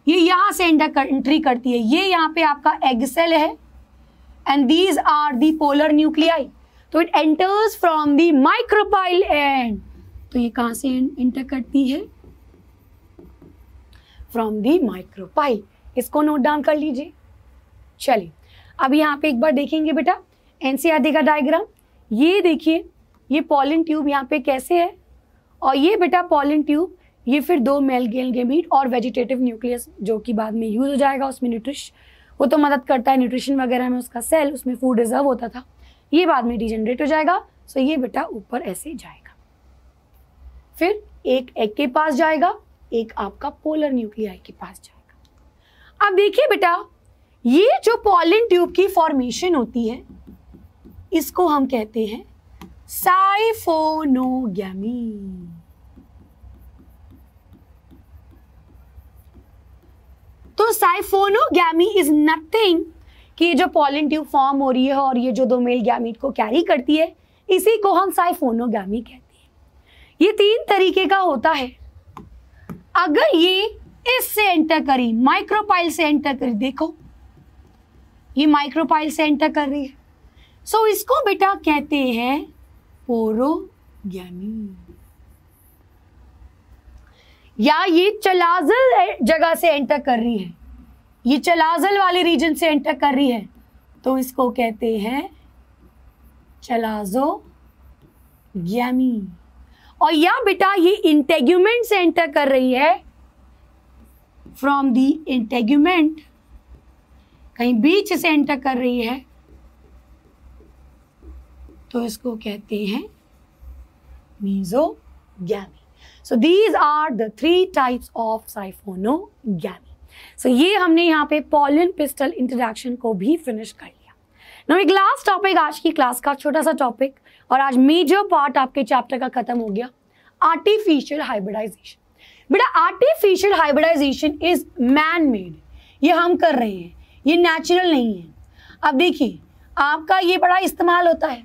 ये यहाँ से एंट्री करती है, ये यहाँ पे आपका एग सेल है and these are the polar nuclei. तो it enters from the micropyle and, तो ये कहाँ से एंटर करती है, फ्रॉम दी माइक्रोपाइल। इसको नोट डाउन कर लीजिए। चलिए अब यहाँ पे एक बार देखेंगे बेटा एनसीईआरटी का डायग्राम। ये देखिए ये पॉलन ट्यूब यहाँ पे कैसे है और ये बेटा पॉलन ट्यूब, ये फिर 2 मेल गैमीट और वेजिटेटिव न्यूक्लियस जो कि बाद में यूज हो जाएगा, उसमें न्यूट्रिशन वो तो मदद करता है न्यूट्रिशन वगैरह में, उसका सेल उसमें फूड रिजर्व होता था, ये बाद में डिजेनरेट हो जाएगा। सो ये बेटा ऊपर ऐसे जाएगा, फिर एक एग के पास जाएगा, एक आपका पोलर न्यूक्लियाई के पास जाएगा। अब देखिए बेटा ये जो पॉलन ट्यूब की फॉर्मेशन होती है इसको हम कहते हैं साइफोनोगैमी। तो साइफोनोगैमी इज नथिंग कि ये जो पॉलन ट्यूब फॉर्म हो रही है और ये जो 2 मेल गैमीट को कैरी करती है इसी को हम साइफोनोगैमी कहते हैं। ये 3 तरीके का होता है। अगर ये इससे एंटर करी, माइक्रोपाइल से एंटर करी, देखो ये माइक्रोपाइल से एंटर कर रही है, सो इसको बेटा कहते हैं पोरोगैमी। या ये चलाजल जगह से एंटर कर रही है, ये चलाजल वाले रीजन से एंटर कर रही है, तो इसको कहते हैं चलाजोगैमी। और या बेटा ये इंटेग्यूमेंट से एंटर कर रही है, फ्रॉम दी इंटेग्यूमेंट, कहीं बीच से एंटर कर रही है, तो इसको कहते हैं mesogamy. So these are the 3 types of siphonogamy. So ये हमने यहाँ पे pollen pistil interaction को भी फिनिश कर लिया। Now एक लास्ट टॉपिक आज की क्लास का, छोटा सा टॉपिक, और आज मेजर पार्ट आपके चैप्टर का खत्म हो गया, आर्टिफिशियल हाइब्रिडाइजेशन। बेटा artificial hybridization is man made, ये हम कर रहे हैं, ये नेचुरल नहीं है। अब देखिए आपका ये बड़ा इस्तेमाल होता है,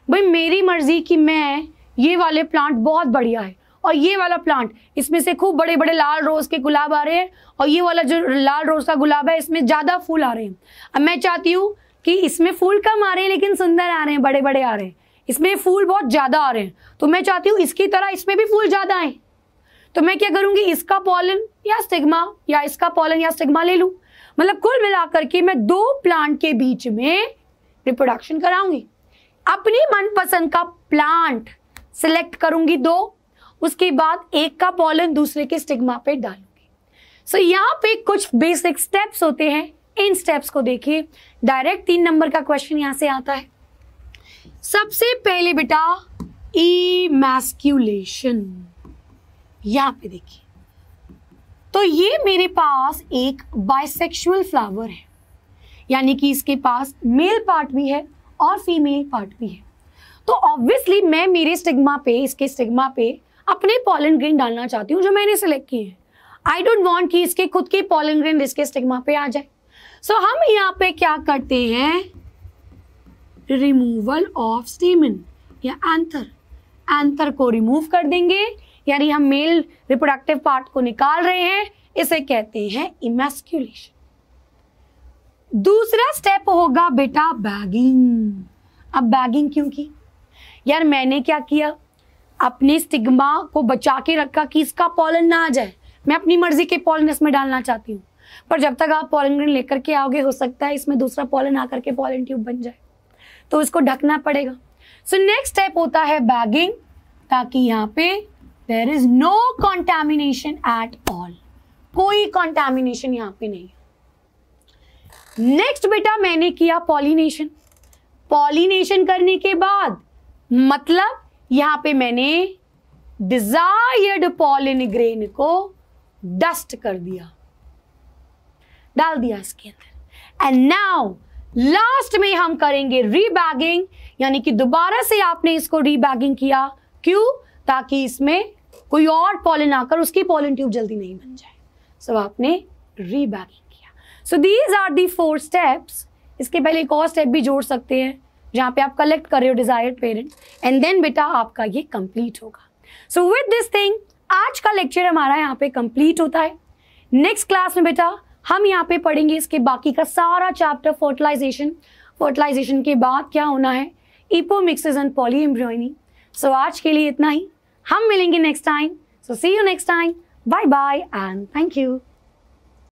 भाई मेरी मर्जी कि मैं ये वाले प्लांट बहुत बढ़िया है और ये वाला प्लांट इसमें से खूब बड़े बड़े लाल रोज के गुलाब आ रहे हैं और ये वाला जो लाल रोज का गुलाब है इसमें ज़्यादा फूल आ रहे हैं। अब मैं चाहती हूँ कि इसमें फूल कम आ रहे हैं लेकिन सुंदर आ रहे हैं, बड़े बड़े आ रहे हैं, इसमें फूल बहुत ज़्यादा आ रहे हैं, तो मैं चाहती हूँ इसकी तरह इसमें भी फूल ज़्यादा आए। तो मैं क्या करूँगी, इसका पॉलन या स्टिग्मा या इसका पॉलन या स्टिग्मा ले लूँ, मतलब कुल मिलाकर के मैं 2 प्लांट के बीच में रिप्रोडक्शन कराऊंगी। अपनी मनपसंद का प्लांट सिलेक्ट करूंगी 2, उसके बाद एक का पॉलन दूसरे के स्टिग्मा पे डालूंगी। सो यहाँ पे कुछ बेसिक स्टेप्स होते हैं, इन स्टेप्स को देखिए। डायरेक्ट 3 नंबर का क्वेश्चन यहाँ से आता है। सबसे पहले बेटा इमैस्क्यूलेशन, यहाँ पे देखिए, तो ये मेरे पास एक बाइसेक्सुअल फ्लावर है, यानी कि इसके पास मेल पार्ट भी है और फीमेल पार्ट भी है। तो ऑब्वियसली मैं मेरे स्टिग्मा पे, इसके स्टिग्मा पे अपने पॉलन ग्रेन डालना चाहती हूँ जो मैंने सेलेक्ट किए हैं। आई डोंट वांट कि इसके खुद के पॉलन ग्रेन इसके स्टिग्मा पे आ जाए। सो हम यहाँ पे क्या करते हैं, रिमूवल ऑफ स्टेमन या एंथर, एंथर को रिमूव कर देंगे, यानी हम मेल रिप्रोडक्टिव पार्ट को निकाल रहे हैं, इसे कहते हैं इमैस्क्यूलेशन। दूसरा स्टेप होगा बेटा बैगिंग। अब बैगिंग क्यों की, यार मैंने क्या किया, अपने स्टिग्मा को बचा के रखा कि इसका पॉलन ना आ जाए, मैं अपनी मर्जी के पॉलन इसमें डालना चाहती हूँ, पर जब तक आप पॉलन ग्रेन लेकर के आओगे हो सकता है इसमें दूसरा पॉलन आकर के पॉलन ट्यूब बन जाए, तो इसको ढकना पड़ेगा। सो नेक्स्ट स्टेप होता है बैगिंग, ताकि यहाँ पे there is no contamination at all, कोई कॉन्टैमिनेशन यहाँ पे नहीं। नेक्स्ट बेटा मैंने किया पॉलिनेशन। पॉलिनेशन करने के बाद मतलब यहां पे मैंने डिजायर्ड पॉलिन ग्रेन को डस्ट कर दिया, डाल दिया इसके अंदर। एंड नाउ लास्ट में हम करेंगे रीबैगिंग, यानी कि दोबारा से आपने इसको रीबैगिंग किया। क्यों? ताकि इसमें कोई और पॉलिन आकर उसकी पॉलिन ट्यूब जल्दी नहीं बन जाए। सो आपने रीबैगिंग किया। So these are the 4 steps. इसके पहले एक और स्टेप भी जोड़ सकते हैं जहां पे आप कलेक्ट कर रहे हो डिजायर्ड पेरेंट, एंड देन बेटा आपका ये कंप्लीट होगा। सो विद दिस थिंग आज का लेक्चर हमारा यहाँ पे कंप्लीट होता है। नेक्स्ट क्लास में बेटा हम यहाँ पे पढ़ेंगे इसके बाकी का सारा चैप्टर फर्टिलाइजेशन। फर्टिलाइजेशन के बाद क्या होना है, इपोमिक्सिस एंड पॉलीएम्ब्रियोनी। सो आज के लिए इतना ही, हम मिलेंगे next time. So see you next time, bye bye and thank you.